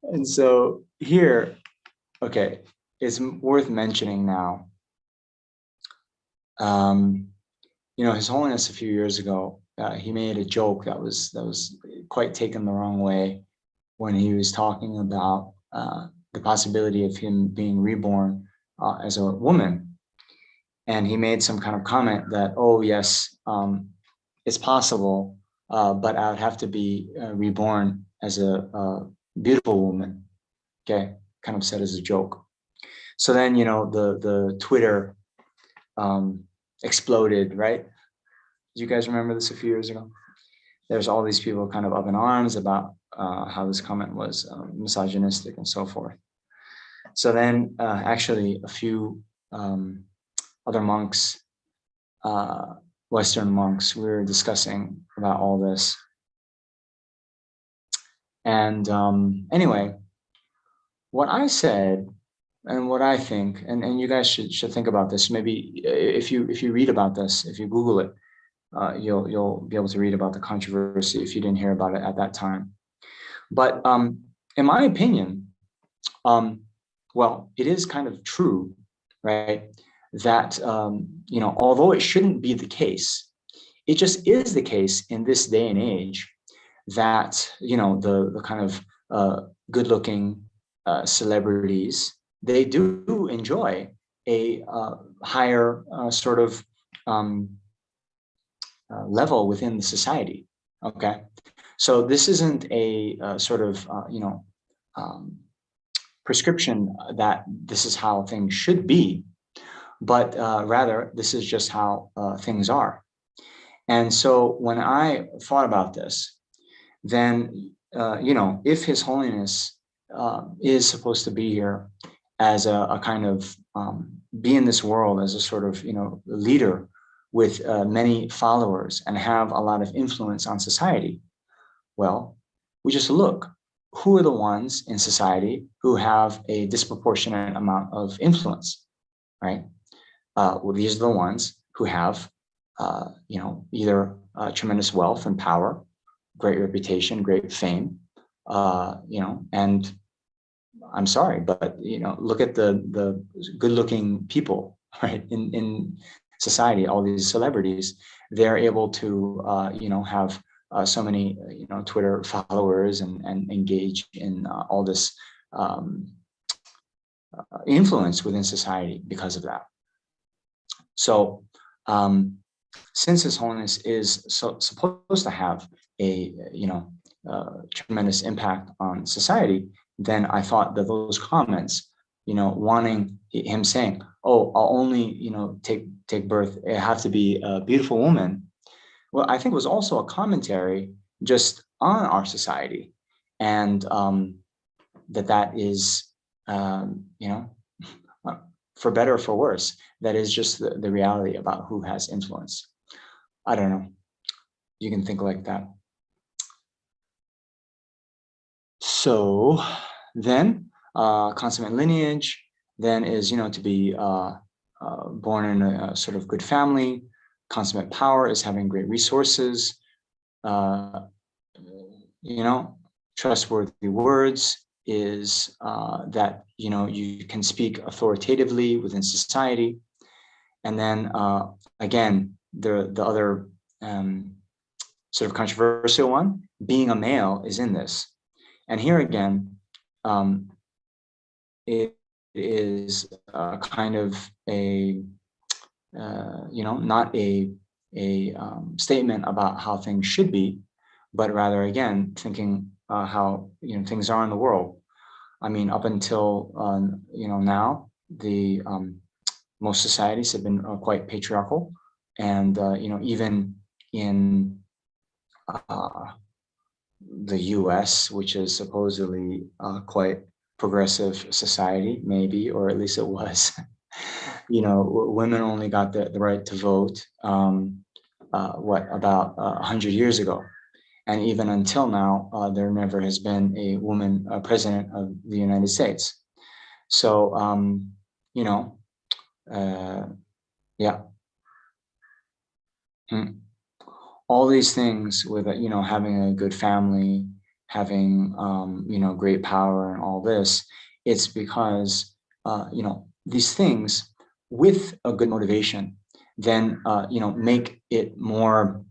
And so here, okay, it's worth mentioning now. You know, His Holiness a few years ago, he made a joke that was quite taken the wrong way when he was talking about the possibility of him being reborn as a woman. And he made some kind of comment that, oh yes, it's possible, but I would have to be reborn as a beautiful woman. Okay, kind of said as a joke. So then, you know, the Twitter exploded, right? Do you guys remember this a few years ago? There's all these people kind of up in arms about how this comment was misogynistic and so forth. So then actually a few other monks, Western monks, we were discussing about all this. And anyway, what I said and what I think, and you guys should think about this. Maybe if you read about this, if you Google it, you'll be able to read about the controversy if you didn't hear about it at that time. But in my opinion, well, it is kind of true, right? That you know, although it shouldn't be the case, it just is the case in this day and age that, you know, the kind of good-looking celebrities, they do enjoy a higher sort of level within the society. Okay, so this isn't a sort of prescription that this is how things should be, but rather this is just how things are. And so when I thought about this, then if His Holiness is supposed to be here as a kind of be in this world as a sort of leader with many followers and have a lot of influence on society, well, we just look who are the ones in society who have a disproportionate amount of influence, right? Well, these are the ones who have either tremendous wealth and power, great reputation, great fame, and I'm sorry, but look at the good-looking people, right, in society. All these celebrities, they're able to have so many Twitter followers and engage in all this influence within society because of that. So since His Holiness is supposed to have a tremendous impact on society, then I thought that those comments, wanting him saying, "Oh, I'll only take birth. It has to be a beautiful woman." Well, I think was also a commentary just on our society, and that is for better or for worse, that is just the reality about who has influence. I don't know. You can think like that. So then consummate lineage then is, to be born in a sort of good family. Consummate power is having great resources, trustworthy words is that, you can speak authoritatively within society. And then again, the other sort of controversial one, being a male, is in this. And here again, it is kind of a, not a statement about how things should be, but rather, again, thinking how things are in the world. I mean, up until now, the most societies have been quite patriarchal, and even in the U.S., which is supposedly quite progressive society, maybe, or at least it was. Women only got the right to vote. About 100 years ago. And even until now, there never has been a woman president of the United States. So, yeah. All these things with, having a good family, having, great power and all this, it's because, these things with a good motivation, then, make it more,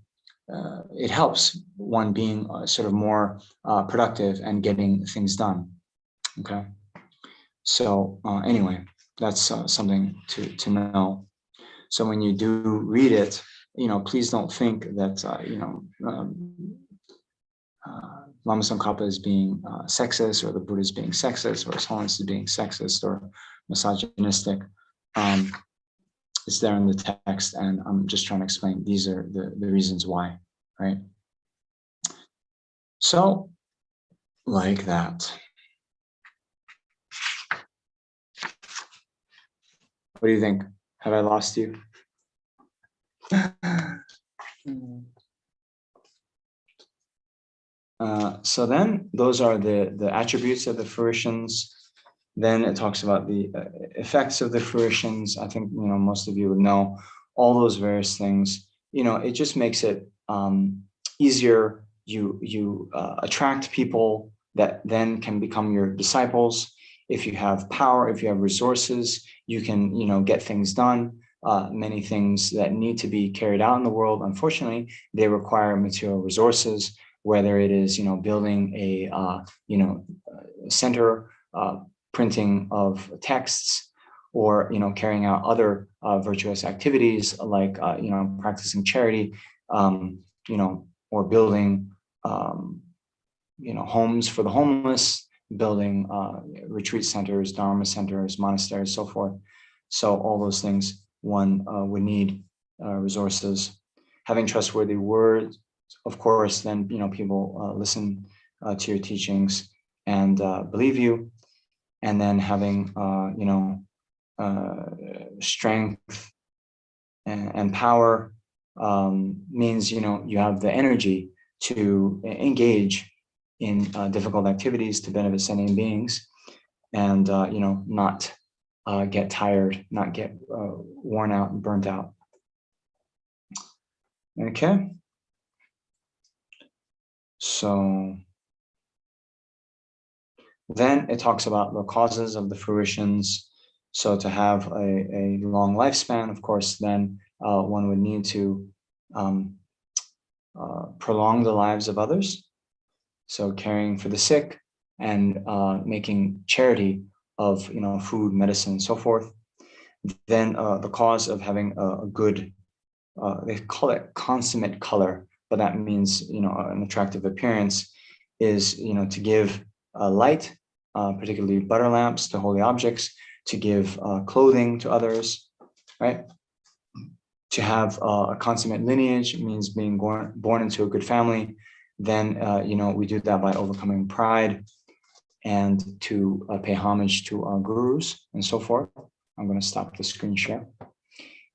it helps one being sort of more productive and getting things done. Okay. So anyway, that's something to know. So when you do read it, please don't think that, Lama Tsongkhapa is being sexist, or the Buddha is being sexist, or His Holiness is being sexist or misogynistic. It's there in the text, and I'm just trying to explain these are the reasons why, right? So, like that. What do you think? Have I lost you? So then those are the attributes of the fruitions. Then it talks about the effects of the fruitions. I think, most of you would know all those various things. It just makes it easier. You attract people that then can become your disciples. If you have power, if you have resources, you can, get things done. Many things that need to be carried out in the world, unfortunately, they require material resources, whether it is, building a, center, printing of texts, or carrying out other virtuous activities like practicing charity, or building homes for the homeless, building retreat centers, dharma centers, monasteries, so forth. So all those things one would need resources. Having trustworthy words, of course, then people listen to your teachings and believe you. And then having strength and power means you have the energy to engage in difficult activities to benefit sentient beings, and not get tired, not get worn out and burnt out. Okay, so then it talks about the causes of the fruitions. So to have a long lifespan, of course, then one would need to prolong the lives of others. So caring for the sick and making charity of food, medicine, and so forth. Then the cause of having a good, they call it consummate color, but that means an attractive appearance, is to give light, particularly butter lamps to holy objects, to give clothing to others, right? To have a consummate lineage means being born into a good family. Then we do that by overcoming pride, and to pay homage to our gurus and so forth. I'm going to stop the screen share.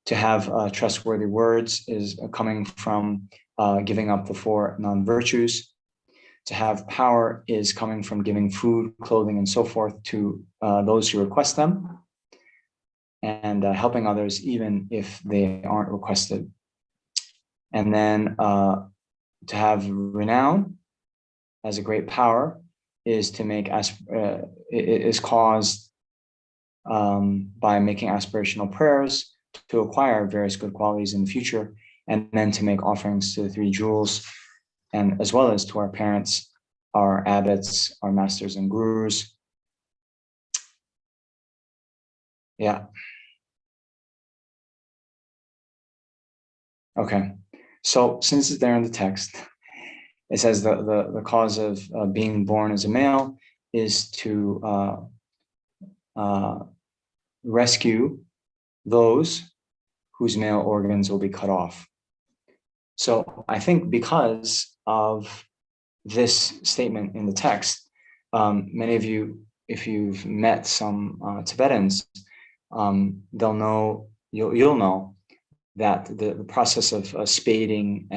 To have trustworthy words is coming from giving up the 4 non-virtues. To have power is coming from giving food, clothing, and so forth to those who request them, and helping others even if they aren't requested. And then to have renown as a great power is to make is caused by making aspirational prayers to acquire various good qualities in the future, and then to make offerings to the 3 jewels, and as well as to our parents, our abbots, our masters and gurus. Yeah. Okay. So since it's there in the text, it says the cause of being born as a male is to rescue those whose male organs will be cut off. So I think because of this statement in the text, many of you, if you've met some Tibetans, they'll know, you'll know that the process of spaying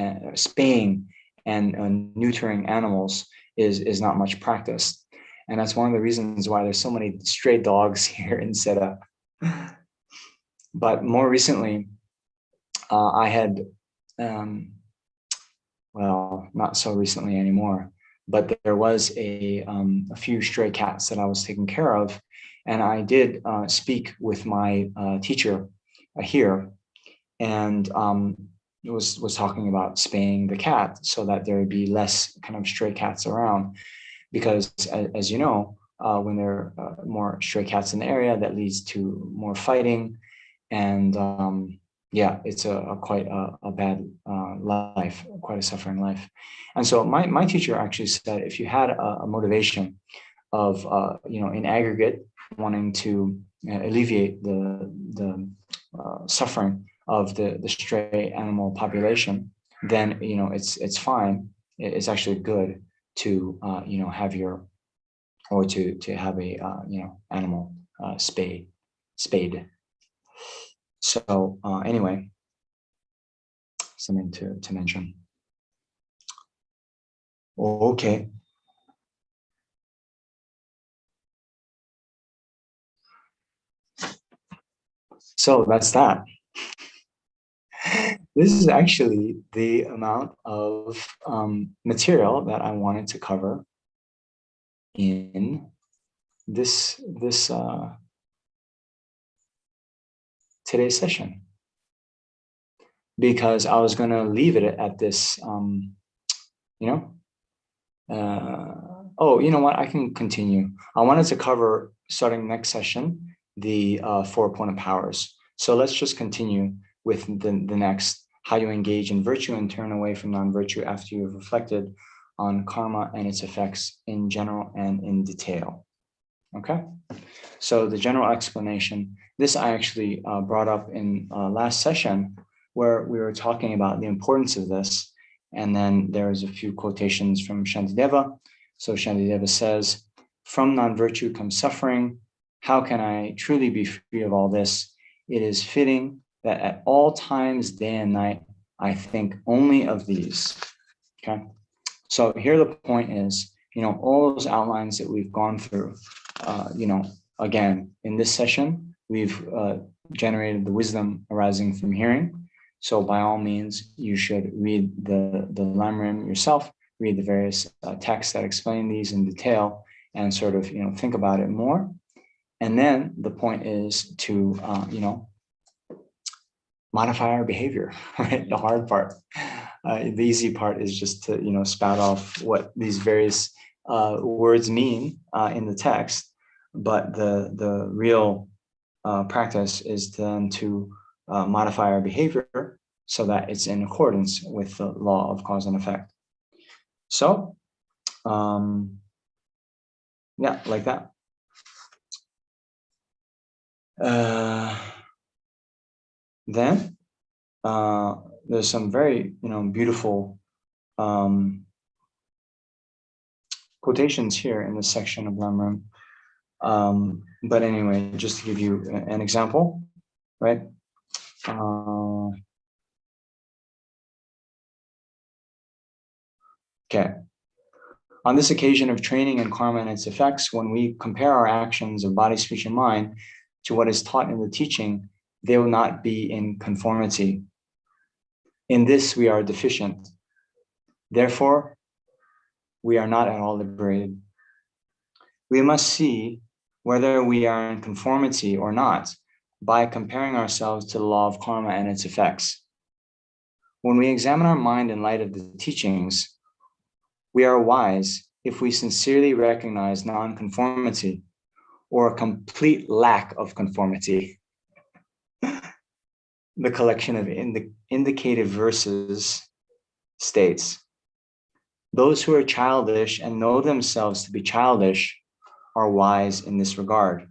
and neutering animals is not much practiced. And that's one of the reasons why there's so many stray dogs here in Sept. But more recently, I had, well, not so recently anymore, but there was a few stray cats that I was taking care of. And I did speak with my teacher here, and was talking about spaying the cat so that there would be less kind of stray cats around. Because as you know, when there are more stray cats in the area, that leads to more fighting. And yeah, it's quite a bad life, quite a suffering life. And so my teacher actually said, if you had a motivation of, in aggregate, wanting to alleviate the suffering of the stray animal population, then, it's fine. It's actually good to, have your, or to have a, animal spayed. So anyway, something to mention. Okay. So that's that. This is actually the amount of material that I wanted to cover in this today's session, because I was going to leave it at this, Oh, you know what? I can continue. I wanted to cover, starting next session, the 4 opponent powers. So let's just continue with the next, how you engage in virtue and turn away from non-virtue after you've reflected on karma and its effects in general and in detail. Okay? So the general explanation, this I actually brought up in last session, where we were talking about the importance of this. And then there's a few quotations from Shantideva. So Shantideva says, from non-virtue comes suffering. How can I truly be free of all this? It is fitting that at all times, day and night, I think only of these. Okay. So here the point is, all those outlines that we've gone through, again, in this session, we've generated the wisdom arising from hearing. So by all means, you should read the Lamrim yourself, read the various texts that explain these in detail, and sort of, think about it more. And then the point is to, modify our behavior, right? The hard part. The easy part is just to, spout off what these various words mean in the text. But the real practice is then to modify our behavior so that it's in accordance with the law of cause and effect. So, yeah, like that. Then there's some very, beautiful quotations here in this section of Lamrim. But anyway, just to give you an example, right? Okay. On this occasion of training in karma and its effects, when we compare our actions of body, speech, and mind to what is taught in the teaching, they will not be in conformity. In this, we are deficient. Therefore, we are not at all liberated. We must see whether we are in conformity or not by comparing ourselves to the law of karma and its effects. When we examine our mind in light of the teachings, we are wise if we sincerely recognize non-conformity or a complete lack of conformity. The collection of indicative verses states, those who are childish and know themselves to be childish are wise in this regard.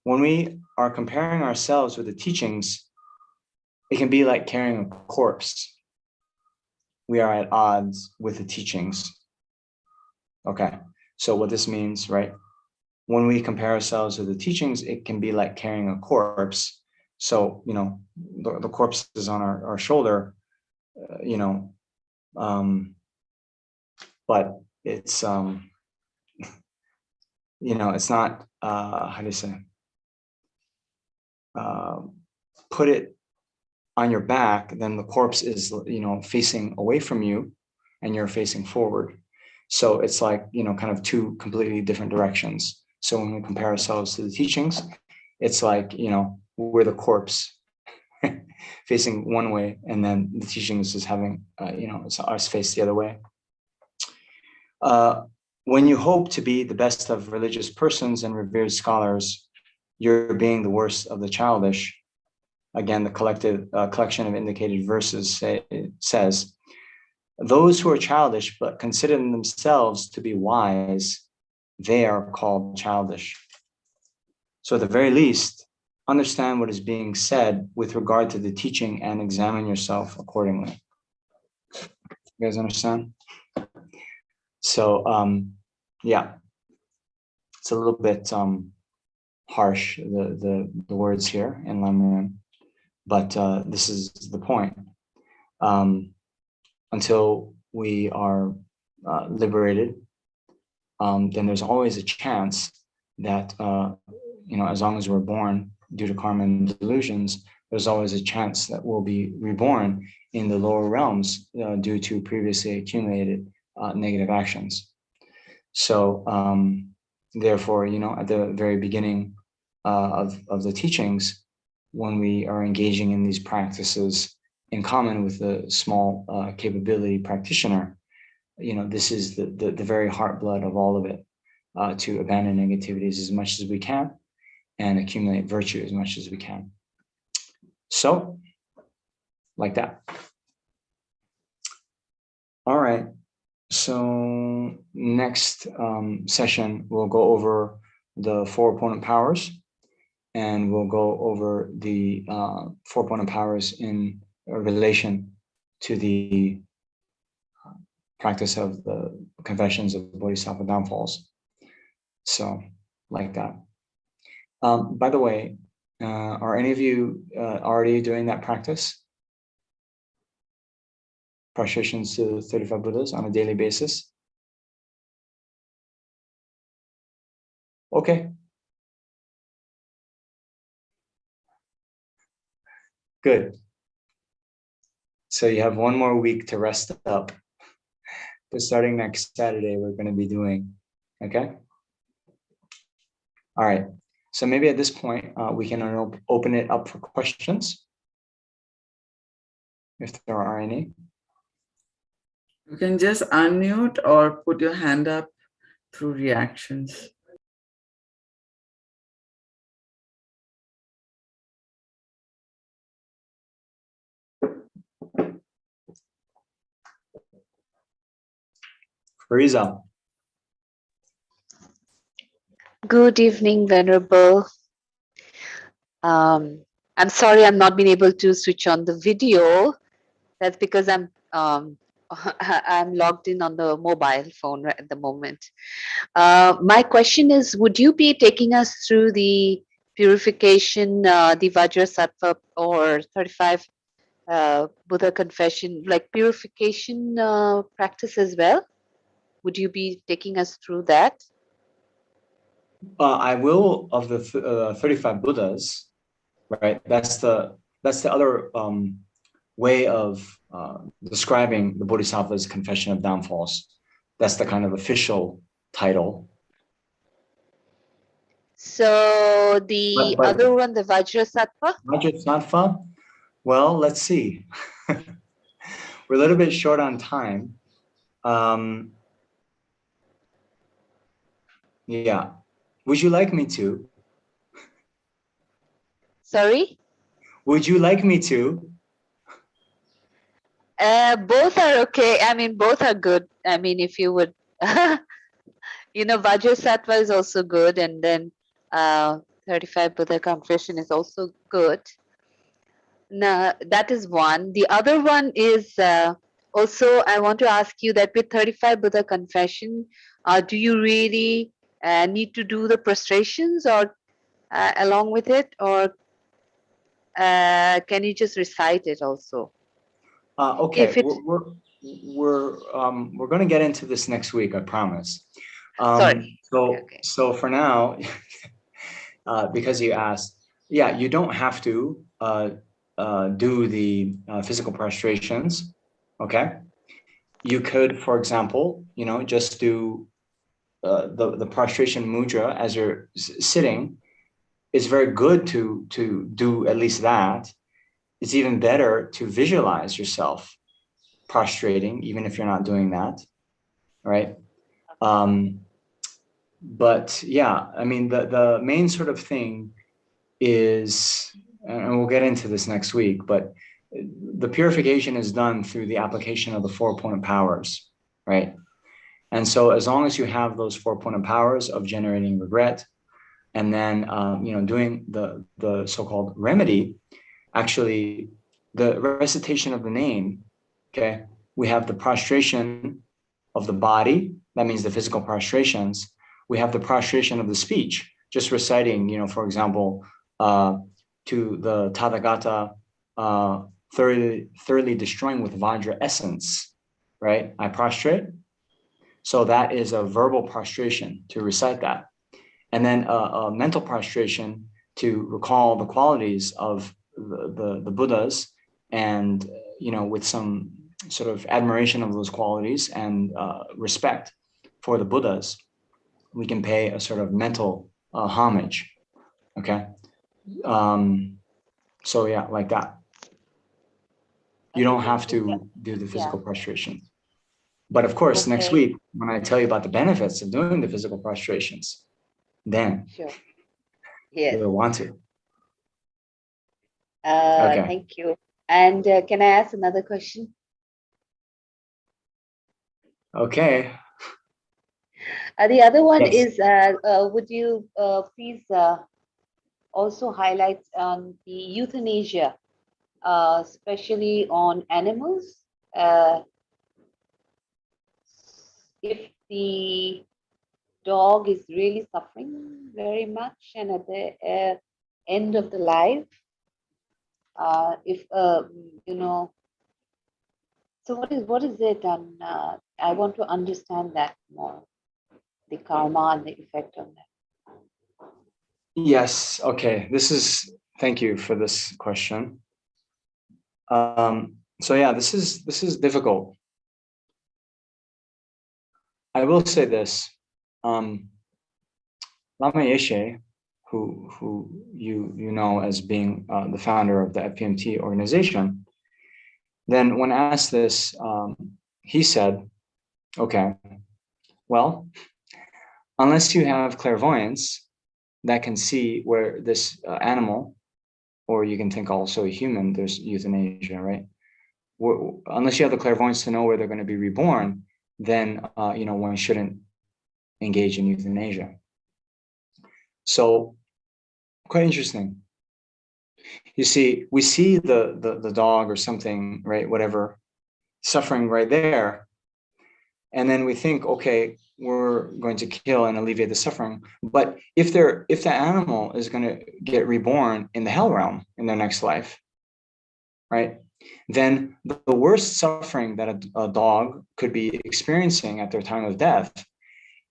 When we are comparing ourselves with the teachings, it can be like carrying a corpse. We are at odds with the teachings. Okay, so what this means, right? When we compare ourselves with the teachings, it can be like carrying a corpse. So, the corpse is on our shoulder, but it's, it's not, how do you say, put it on your back, then the corpse is, facing away from you and you're facing forward. So it's like, kind of two completely different directions. So when we compare ourselves to the teachings, it's like, we're the corpse facing one way, and then the teachings is having, it's us face the other way. When you hope to be the best of religious persons and revered scholars, you're being the worst of the childish. Again, the collection of indicated verses says, those who are childish but consider themselves to be wise, they are called childish. So at the very least, understand what is being said with regard to the teaching and examine yourself accordingly. You guys understand? So, yeah, it's a little bit harsh, the words here in Lamrim, but this is the point. Until we are liberated, then there's always a chance that, as long as we're born due to karma and delusions, there's always a chance that we'll be reborn in the lower realms due to previously accumulated negative actions. So therefore, at the very beginning of the teachings, when we are engaging in these practices in common with the small capability practitioner, this is the very heart blood of all of it, to abandon negativities as much as we can and accumulate virtue as much as we can. So, like that. All right. So next session, we'll go over the 4 opponent powers, and we'll go over the 4 opponent powers in relation to the practice of the confessions of Bodhisattva downfalls. So, like that. By the way, are any of you already doing that practice? Prostrations to 35 Buddhas on a daily basis? Okay. Good. So you have 1 more week to rest up. But starting next Saturday, we're going to be doing, okay? All right. So maybe at this point, we can open it up for questions, if there are any. You can just unmute or put your hand up through reactions. Riza. Good evening, Venerable. I'm sorry I'm not been able to switch on the video. That's because I'm I'm logged in on the mobile phone right at the moment. My question is, would you be taking us through the purification, the Vajrasattva or 35 Buddha confession, like purification practice as well? Would you be taking us through that? I will, of the 35 Buddhas, right? That's the other way of describing the Bodhisattva's confession of downfalls. That's the kind of official title. So the But other one, the Vajrasattva? Vajrasattva, well, let's see. We're a little bit short on time. Yeah. Would you like me to? Sorry? Would you like me to? Both are okay. I mean, both are good. I mean, if you would, Vajrasattva is also good, and then 35 Buddha confession is also good. Now, that is one. The other one is also, I want to ask you that with 35 Buddha confession, do you really need to do the prostrations or along with it, or can you just recite it also? Okay, If it, we're going to get into this next week, I promise. sorry. So for now, because you asked, yeah, you don't have to do the physical prostrations. Okay, you could, for example, just do the prostration mudra as you're sitting. It's very good to do at least that. It's even better to visualize yourself prostrating, even if you're not doing that, right? But yeah, I mean, the main sort of thing is, and we'll get into this next week, but the purification is done through the application of the 4 opponent powers, right? And so as long as you have those 4 opponent powers of generating regret, and then doing the so-called remedy, actually the recitation of the name, okay, we have the prostration of the body, that means the physical prostrations. We have the prostration of the speech, just reciting, for example, to the Tathagata, thoroughly destroying with Vajra essence, right? I prostrate. So that is a verbal prostration to recite that. And then a mental prostration to recall the qualities of the Buddhas, and with some sort of admiration of those qualities and respect for the Buddhas, we can pay a sort of mental homage. Okay, so yeah, like that. You don't have to do the physical prostration. But of course, next Okay. week, when I tell you about the benefits of doing the physical prostrations, then Sure. Yes. you'll want to. Okay. Thank you. And can I ask another question? Okay. The other one Yes. is, would you please also highlight on the euthanasia, especially on animals? If the dog is really suffering very much and at the end of the life, if you know, so what is it? And I want to understand that more, the karma and the effect on that. Yes. Okay. Thank you for this question. So yeah, this is difficult. I will say this. Lama Yeshe, who you know as being the founder of the FPMT organization, then when asked this, he said, okay, well, unless you have clairvoyance that can see where this animal, or you can think also a human, there's euthanasia, right? Unless you have the clairvoyance to know where they're going to be reborn, then one shouldn't engage in euthanasia. So quite interesting. You see, we see the dog or something, right, whatever, suffering right there. And then we think, okay, we're going to kill and alleviate the suffering. But if the animal is going to get reborn in the hell realm in their next life, right, then the worst suffering that a dog could be experiencing at their time of death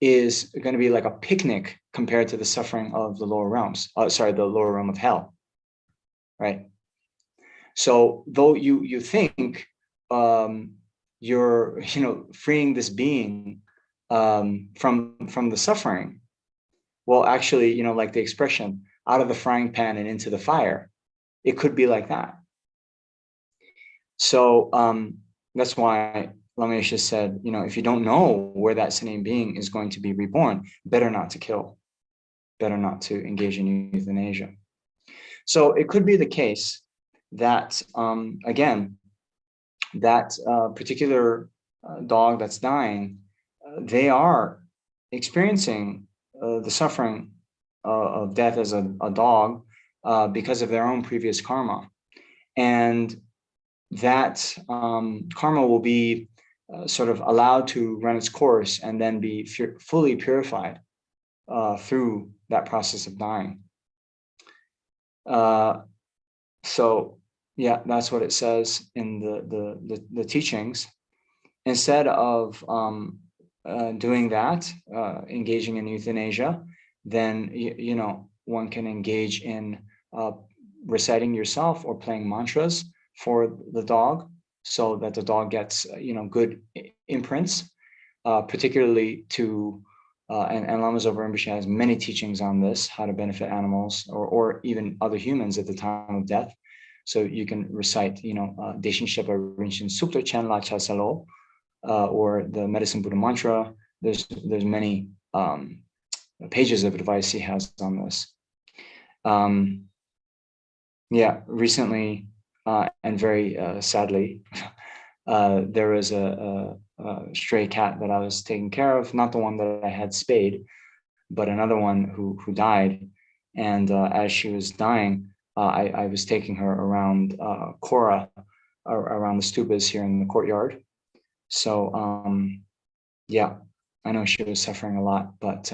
is going to be like a picnic compared to the suffering of the lower realms. The lower realm of hell, right? So though you think you're freeing this being from the suffering, well, actually, like the expression, out of the frying pan and into the fire, it could be like that. So that's why Lama Yeshe said, if you don't know where that sentient being is going to be reborn, better not to kill, better not to engage in euthanasia. So it could be the case that, again, that particular dog that's dying, they are experiencing the suffering of death as a dog because of their own previous karma. And that karma will be sort of allowed to run its course and then be fully purified through that process of dying. So yeah, that's what it says in the teachings. Instead of doing that, engaging in euthanasia, then one can engage in reciting yourself or playing mantras for the dog, so that the dog gets good imprints, particularly to and Lama Zopa Rinpoche has many teachings on this, how to benefit animals or even other humans at the time of death. So you can recite, Deshin Shepa Rinchen Sukta Chan La Cha Salo, or the Medicine Buddha mantra. There's many pages of advice he has on this. Yeah, recently and very sadly, there was a stray cat that I was taking care of, not the one that I had spayed, but another one who died. And as she was dying, I was taking her around Kora, around the stupas here in the courtyard. So yeah, I know she was suffering a lot, but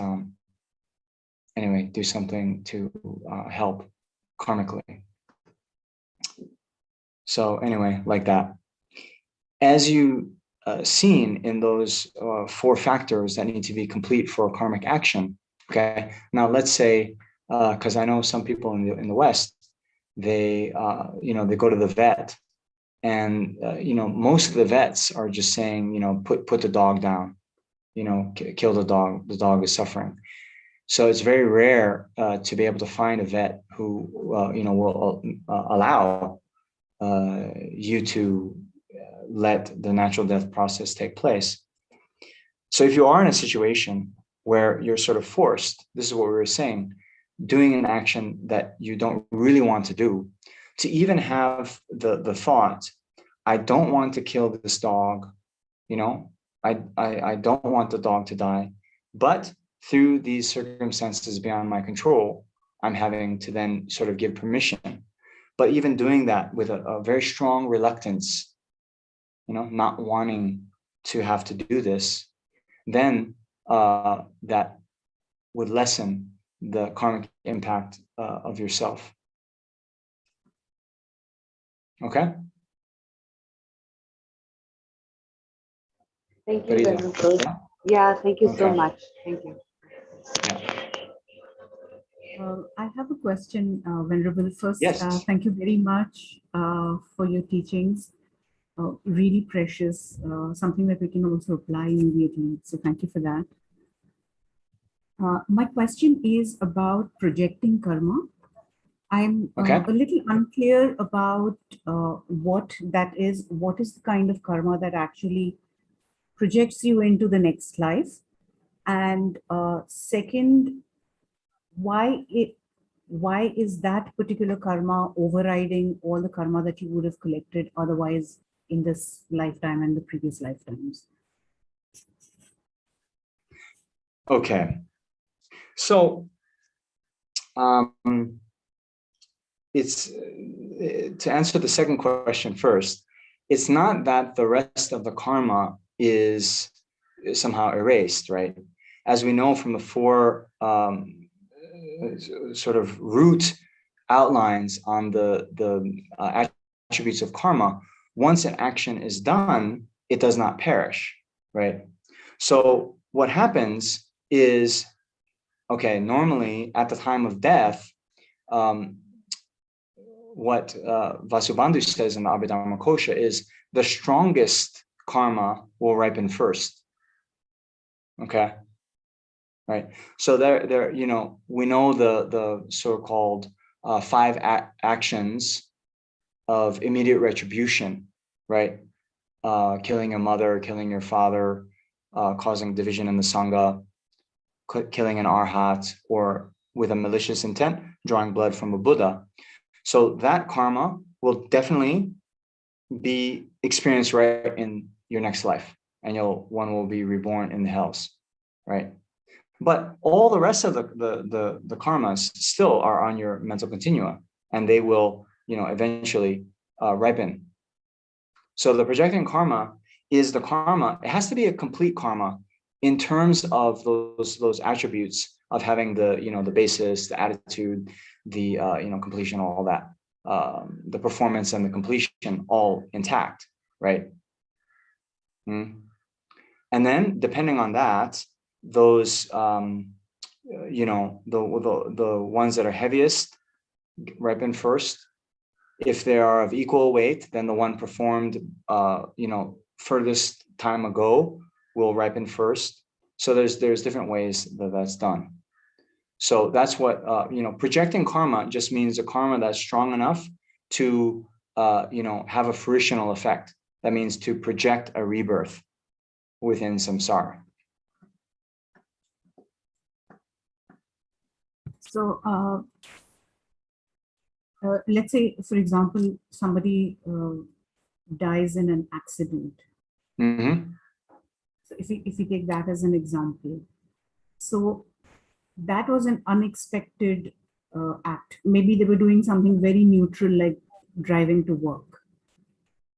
anyway, do something to help karmically. So anyway, like that. As you seen in those 4 factors that need to be complete for karmic action. Okay. Now let's say, because I know some people in the West, they they go to the vet, and most of the vets are just saying, put the dog down, kill the dog. The dog is suffering. So it's very rare to be able to find a vet who will allow you to let the natural death process take place. So if you are in a situation where you're sort of forced, this is what we were saying, doing an action that you don't really want to do, to even have the thought, I don't want to kill this dog, you know, I don't want the dog to die, but through these circumstances beyond my control, I'm having to then sort of give permission. But even doing that with a very strong reluctance, you know, not wanting to have to do this, then that would lessen the karmic impact of yourself. Okay? Thank you, Farida. Venerable. Yeah? Yeah, thank you so Okay. much. Thank you. Yeah. I have a question, Venerable. First, Yes. thank you very much for your teachings. Really precious, something that we can also apply immediately. So thank you for that. My question is about projecting karma. I'm Okay. a little unclear about what that is. What is the kind of karma that actually projects you into the next life? And second, why is that particular karma overriding all the karma that you would have collected otherwise in this lifetime and the previous lifetimes? Okay. So it's to answer the second question first, it's not that the rest of the karma is somehow erased, right? As we know from the four sort of root outlines on the attributes of karma, once an action is done, it does not perish, right? So what happens is, okay, normally at the time of death, what Vasubandhu says in the Abhidharma Kosha is the strongest karma will ripen first. Okay, right. So there, you know, we know the so-called five actions of immediate retribution, right? Killing your mother, killing your father, causing division in the sangha, killing an arhat, or with a malicious intent, drawing blood from a Buddha. So that karma will definitely be experienced right in your next life, and one will be reborn in the hells, right? But all the rest of the karmas still are on your mental continua, and they will, you know, eventually ripen. So the projecting karma is the karma. It has to be a complete karma in terms of those attributes of having the, you know, the basis, the attitude, the you know, completion, all that, the performance and the completion all intact, right? And then depending on that, those you know, the ones that are heaviest ripen first. If they are of equal weight, then the one performed you know, furthest time ago will ripen first. So there's different ways that that's done. So that's what you know, projecting karma just means a karma that's strong enough to you know, have a fruitional effect. That means to project a rebirth within samsara. So let's say, for example, somebody dies in an accident. Mm-hmm. So if we take that as an example, so that was an unexpected act. Maybe they were doing something very neutral, like driving to work.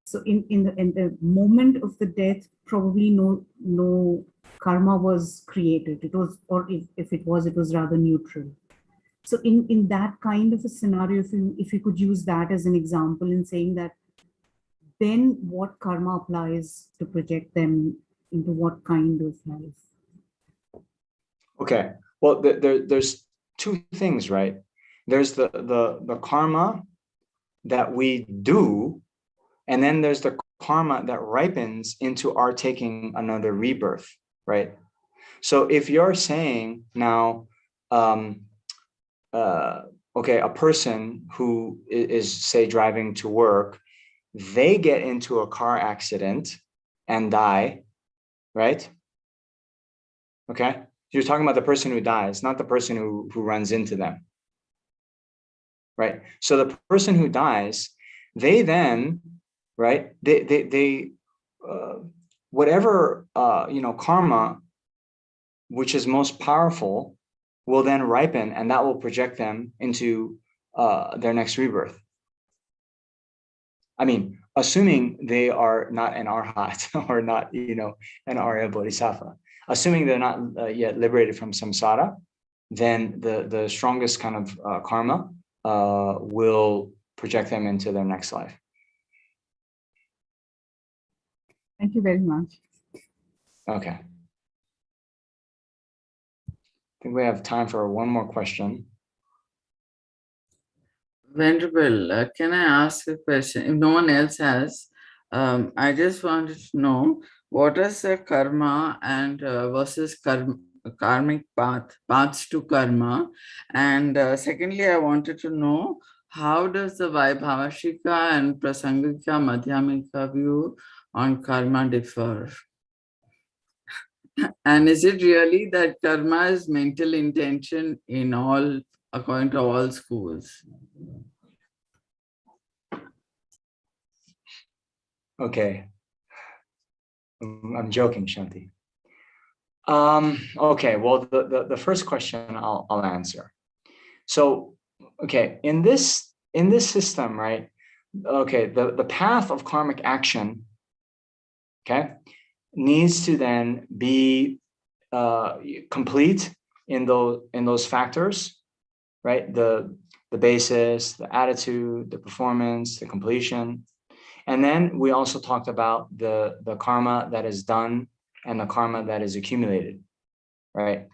So in the moment of the death, probably no karma was created. It was, or if it was rather neutral. So in that kind of a scenario, if you could use that as an example in saying that, then what karma applies to project them into what kind of life? Okay. Well, there's two things, right? There's the karma that we do, and then there's the karma that ripens into our taking another rebirth, right? So if you're saying now, okay, a person who is say driving to work, they get into a car accident and die, right? Okay, you're talking about the person who dies, not the person who runs into them. Right. So the person who dies, they then, right, they whatever karma which is most powerful will then ripen, and that will project them into their next rebirth. I mean, assuming they are not an arhat or not, an Arya Bodhisattva. Assuming they're not yet liberated from samsara, then the strongest kind of karma will project them into their next life. Thank you very much. Okay. I think we have time for one more question. Venerable, can I ask a question? If no one else has, I just wanted to know what is the karma and versus karmic paths to karma. And secondly, I wanted to know how does the Vaibhavashika and Prasangika Madhyamika view on karma differ? And is it really that karma is mental intention in all, according to all schools? Okay. I'm joking, Shanti. Okay, well, the first question I'll answer. So, okay, in this system, right? Okay, the path of karmic action, okay, needs to then be complete in those factors, right? The basis, the attitude, the performance, the completion. And then we also talked about the karma that is done and the karma that is accumulated, right?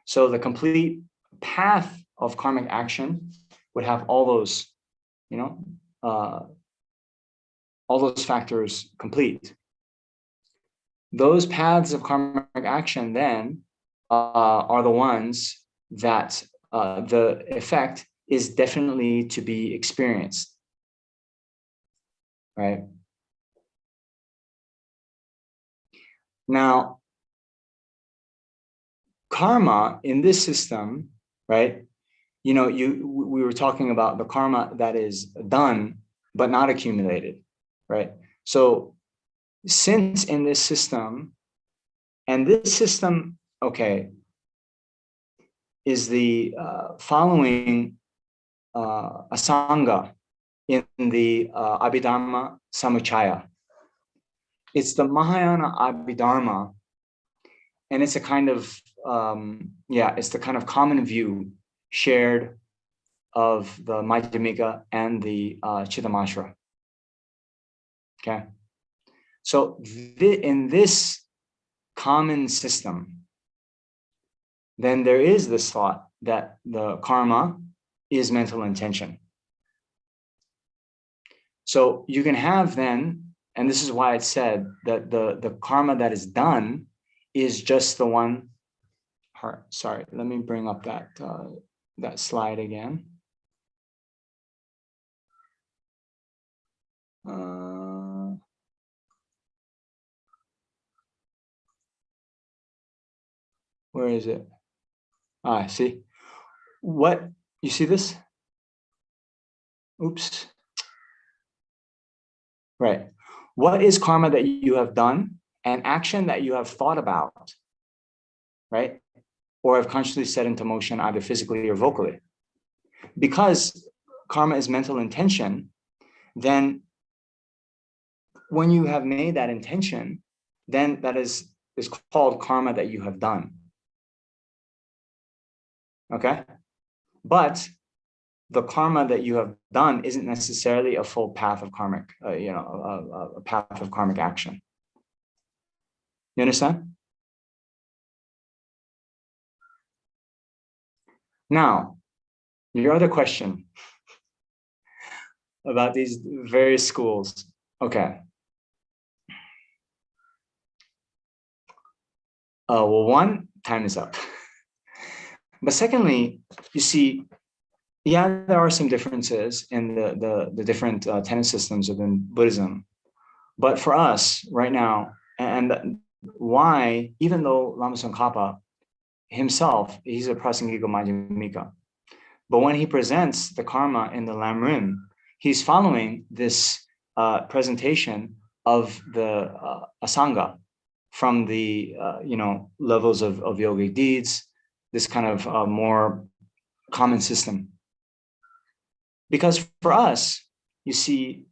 So the complete path of karmic action would have all those, all those factors complete. Those paths of karmic action then are the ones that the effect is definitely to be experienced, right? Now, karma in this system, right? We were talking about the karma that is done but not accumulated, right? So since in this system, and this system, okay, is the following asanga in the Abhidharma Samuchaya. It's the Mahayana Abhidharma, and it's a kind of, it's the kind of common view shared of the Madhyamika and the Chittamatra. Okay. So in this common system, then there is this thought that the karma is mental intention. So you can have then, and this is why it's said that the karma that is done is just the one. Sorry, let me bring up that slide again. Where is it? See what you see this? Oops. Right. What is karma that you have done and action that you have thought about, right? Or have consciously set into motion either physically or vocally? Because karma is mental intention, then when you have made that intention, then that is called karma that you have done. Okay? But the karma that you have done isn't necessarily a full path of karmic, a path of karmic action. You understand? Now, your other question about these various schools. Okay. Well, one, time is up. But secondly, you see, yeah, there are some differences in the different tenet systems within Buddhism. But for us right now, and why, even though Lama Tsongkhapa himself, he's a Prasangika Madhyamika. But when he presents the karma in the Lamrim, he's following this presentation of the Asanga from the levels of yogic deeds, this kind of more common system. Because for us, you see,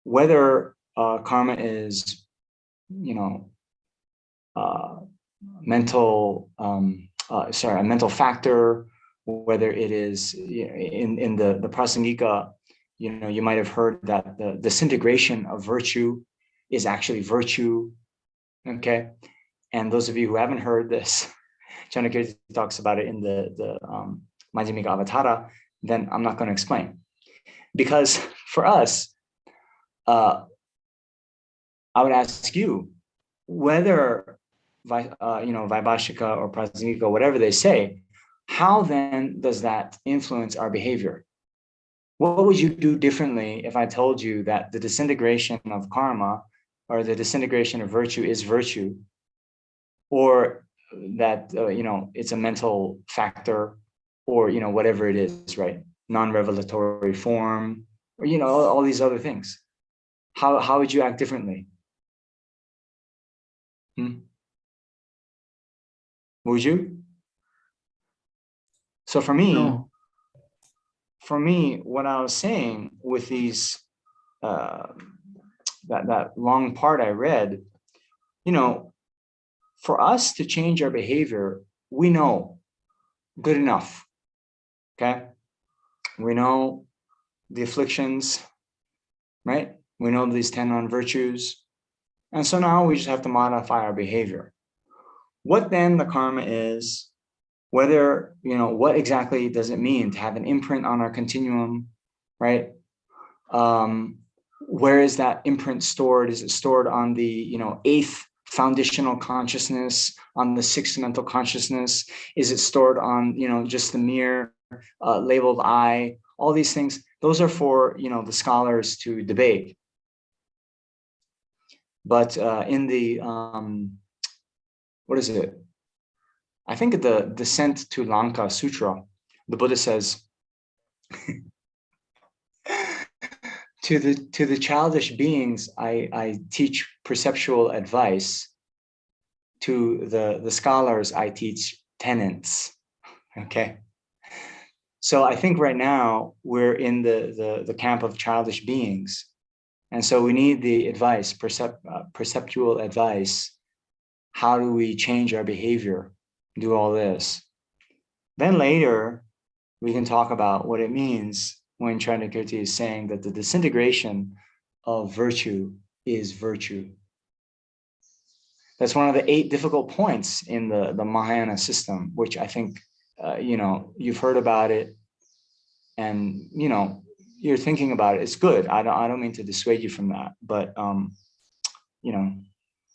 whether karma is, a mental factor, whether it is in the Prasangika, you might have heard that the disintegration of virtue is actually virtue. Okay, and those of you who haven't heard this, Chanakirti talks about it in the Madhyamika Avatara, then I'm not going to explain. Because for us, I would ask you, whether Vaibhashika or Prasangika, whatever they say, how then does that influence our behavior? What would you do differently if I told you that the disintegration of karma or the disintegration of virtue is virtue, or that it's a mental factor, or whatever it is, right? Non-revelatory form, or all these other things. How would you act differently? Would you? So for me, No. what I was saying with these that long part I read, for us to change our behavior, we know good enough. Okay, we know the afflictions, right? We know these 10 non-virtues, and so now we just have to modify our behavior. What then the karma is, whether, what exactly does it mean to have an imprint on our continuum, right? Where is that imprint stored? Is it stored on the, 8th foundational consciousness, on the 6th mental consciousness? Is it stored on, just the mere labeled I? All these things, those are for, the scholars to debate. But in the, what is it? I think the Descent to Lanka Sutra, the Buddha says, to the childish beings, I teach perceptual advice. To the scholars, I teach tenets. Okay. So I think right now we're in the camp of childish beings. And so we need the advice, perceptual advice. How do we change our behavior? Do all this. Then later, we can talk about what it means when Charnakirti is saying that the disintegration of virtue is virtue. That's one of the 8 difficult points in the Mahayana system, which I think, you've heard about it, and, you're thinking about it. It's good. I don't mean to dissuade you from that. But,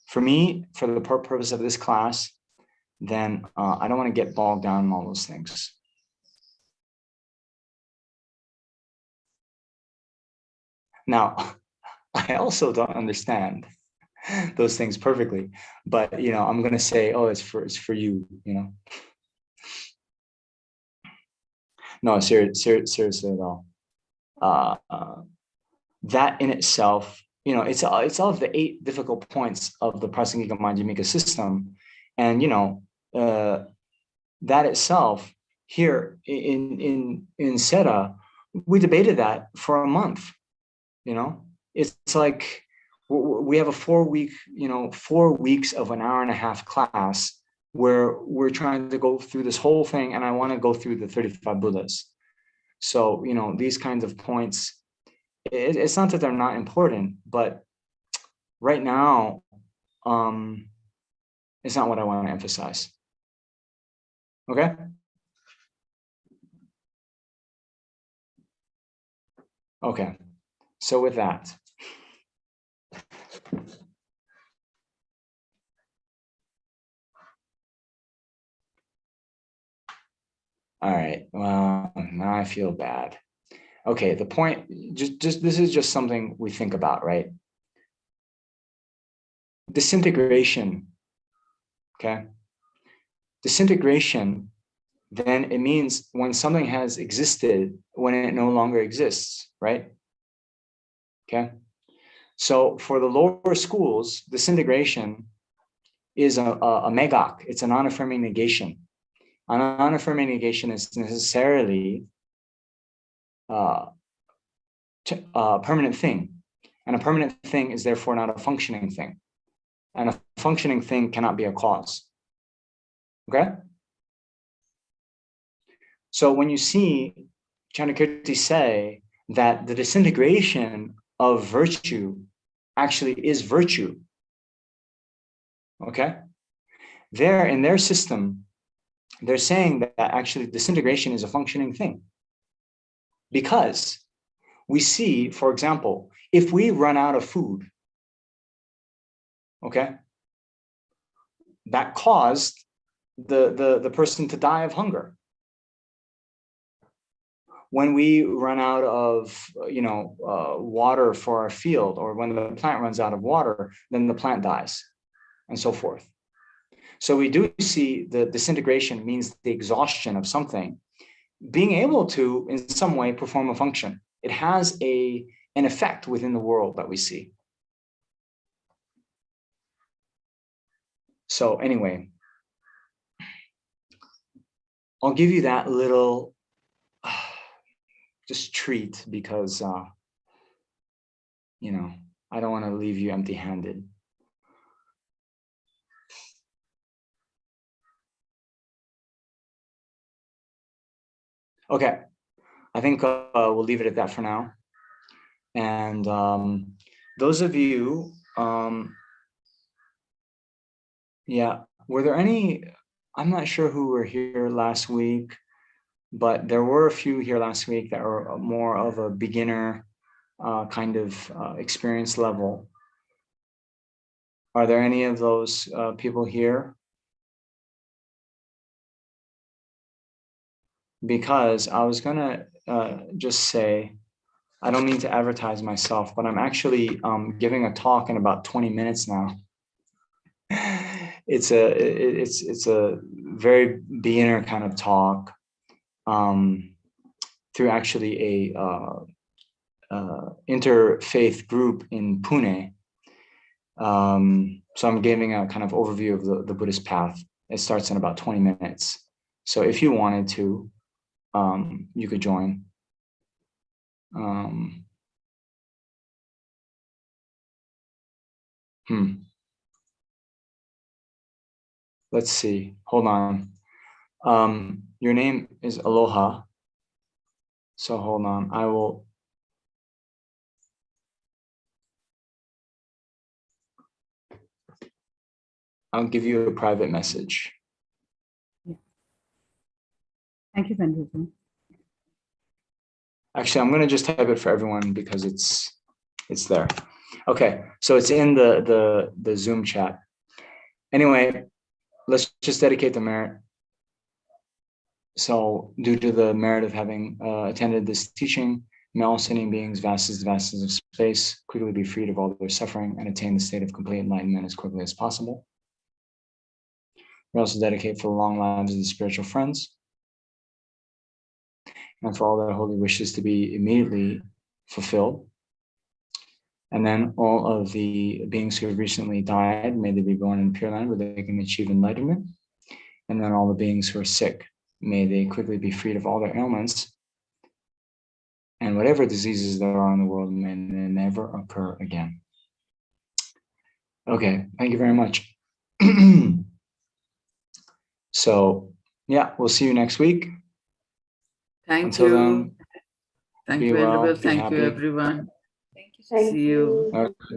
for me, for the purpose of this class, then I don't want to get bogged down in all those things. Now, I also don't understand those things perfectly, but I'm going to say, oh, it's for you, No, seriously at all. That in itself, it's all of the 8 difficult points of the Prasangika Madhyamika system, and that itself here in Seta, we debated that for a month. It's like we have a 4-week, 4 weeks of an hour and a half class where we're trying to go through this whole thing, and I want to go through the 35 Buddhas. So, these kinds of points, it's not that they're not important, but right now, it's not what I want to emphasize. Okay? Okay. So with that, all right, well, now I feel bad. Okay, the point, just this is just something we think about, right? Disintegration, okay? disintegration, then it means when something has existed, when it no longer exists, right? Okay. So for the lower schools, disintegration is a megak. It's a non-affirming negation. A non-affirming negation is necessarily a permanent thing. And a permanent thing is therefore not a functioning thing. And a functioning thing cannot be a cause. Okay? So when you see Chandrakirti say that the disintegration of virtue actually is virtue, okay? There in their system, they're saying that actually disintegration is a functioning thing. Because we see, for example, if we run out of food, okay, that caused the person to die of hunger. When we run out of, water for our field, or when the plant runs out of water, then the plant dies, and so forth. So we do see the disintegration means the exhaustion of something being able to, in some way, perform a function. It has an effect within the world that we see. So anyway, I'll give you that little just treat because, I don't want to leave you empty-handed. Okay, I think we'll leave it at that for now. And those of you, were there any, I'm not sure who were here last week, but there were a few here last week that were more of a beginner kind of experience level. Are there any of those people here? Because I was gonna just say, I don't mean to advertise myself, but I'm actually giving a talk in about 20 minutes now. It's a very beginner kind of talk through actually a interfaith group in Pune. So I'm giving a kind of overview of the Buddhist path. It starts in about 20 minutes. So if you wanted to, you could join. Let's see. Hold on. Your name is Aloha. So hold on. I'll give you a private message. Yeah. Thank you, Venerable. Actually, I'm going to just type it for everyone because it's there. Okay, so it's in the Zoom chat. Anyway, let's just dedicate the merit. So due to the merit of having attended this teaching, may all sentient beings, vast as the vastness of space, quickly be freed of all their suffering and attain the state of complete enlightenment as quickly as possible. We also dedicate for the long lives of the spiritual friends and for all their holy wishes to be immediately fulfilled. And then all of the beings who have recently died, may they be born in Pure Land where they can achieve enlightenment. And then all the beings who are sick, may they quickly be freed of all their ailments. And whatever diseases there are in the world, may they never occur again. Okay, thank you very much. So, yeah, we'll see you next week. Thank you. Thank you, well, Venerable. Thank happy. you, everyone. Thank See you. you. Okay.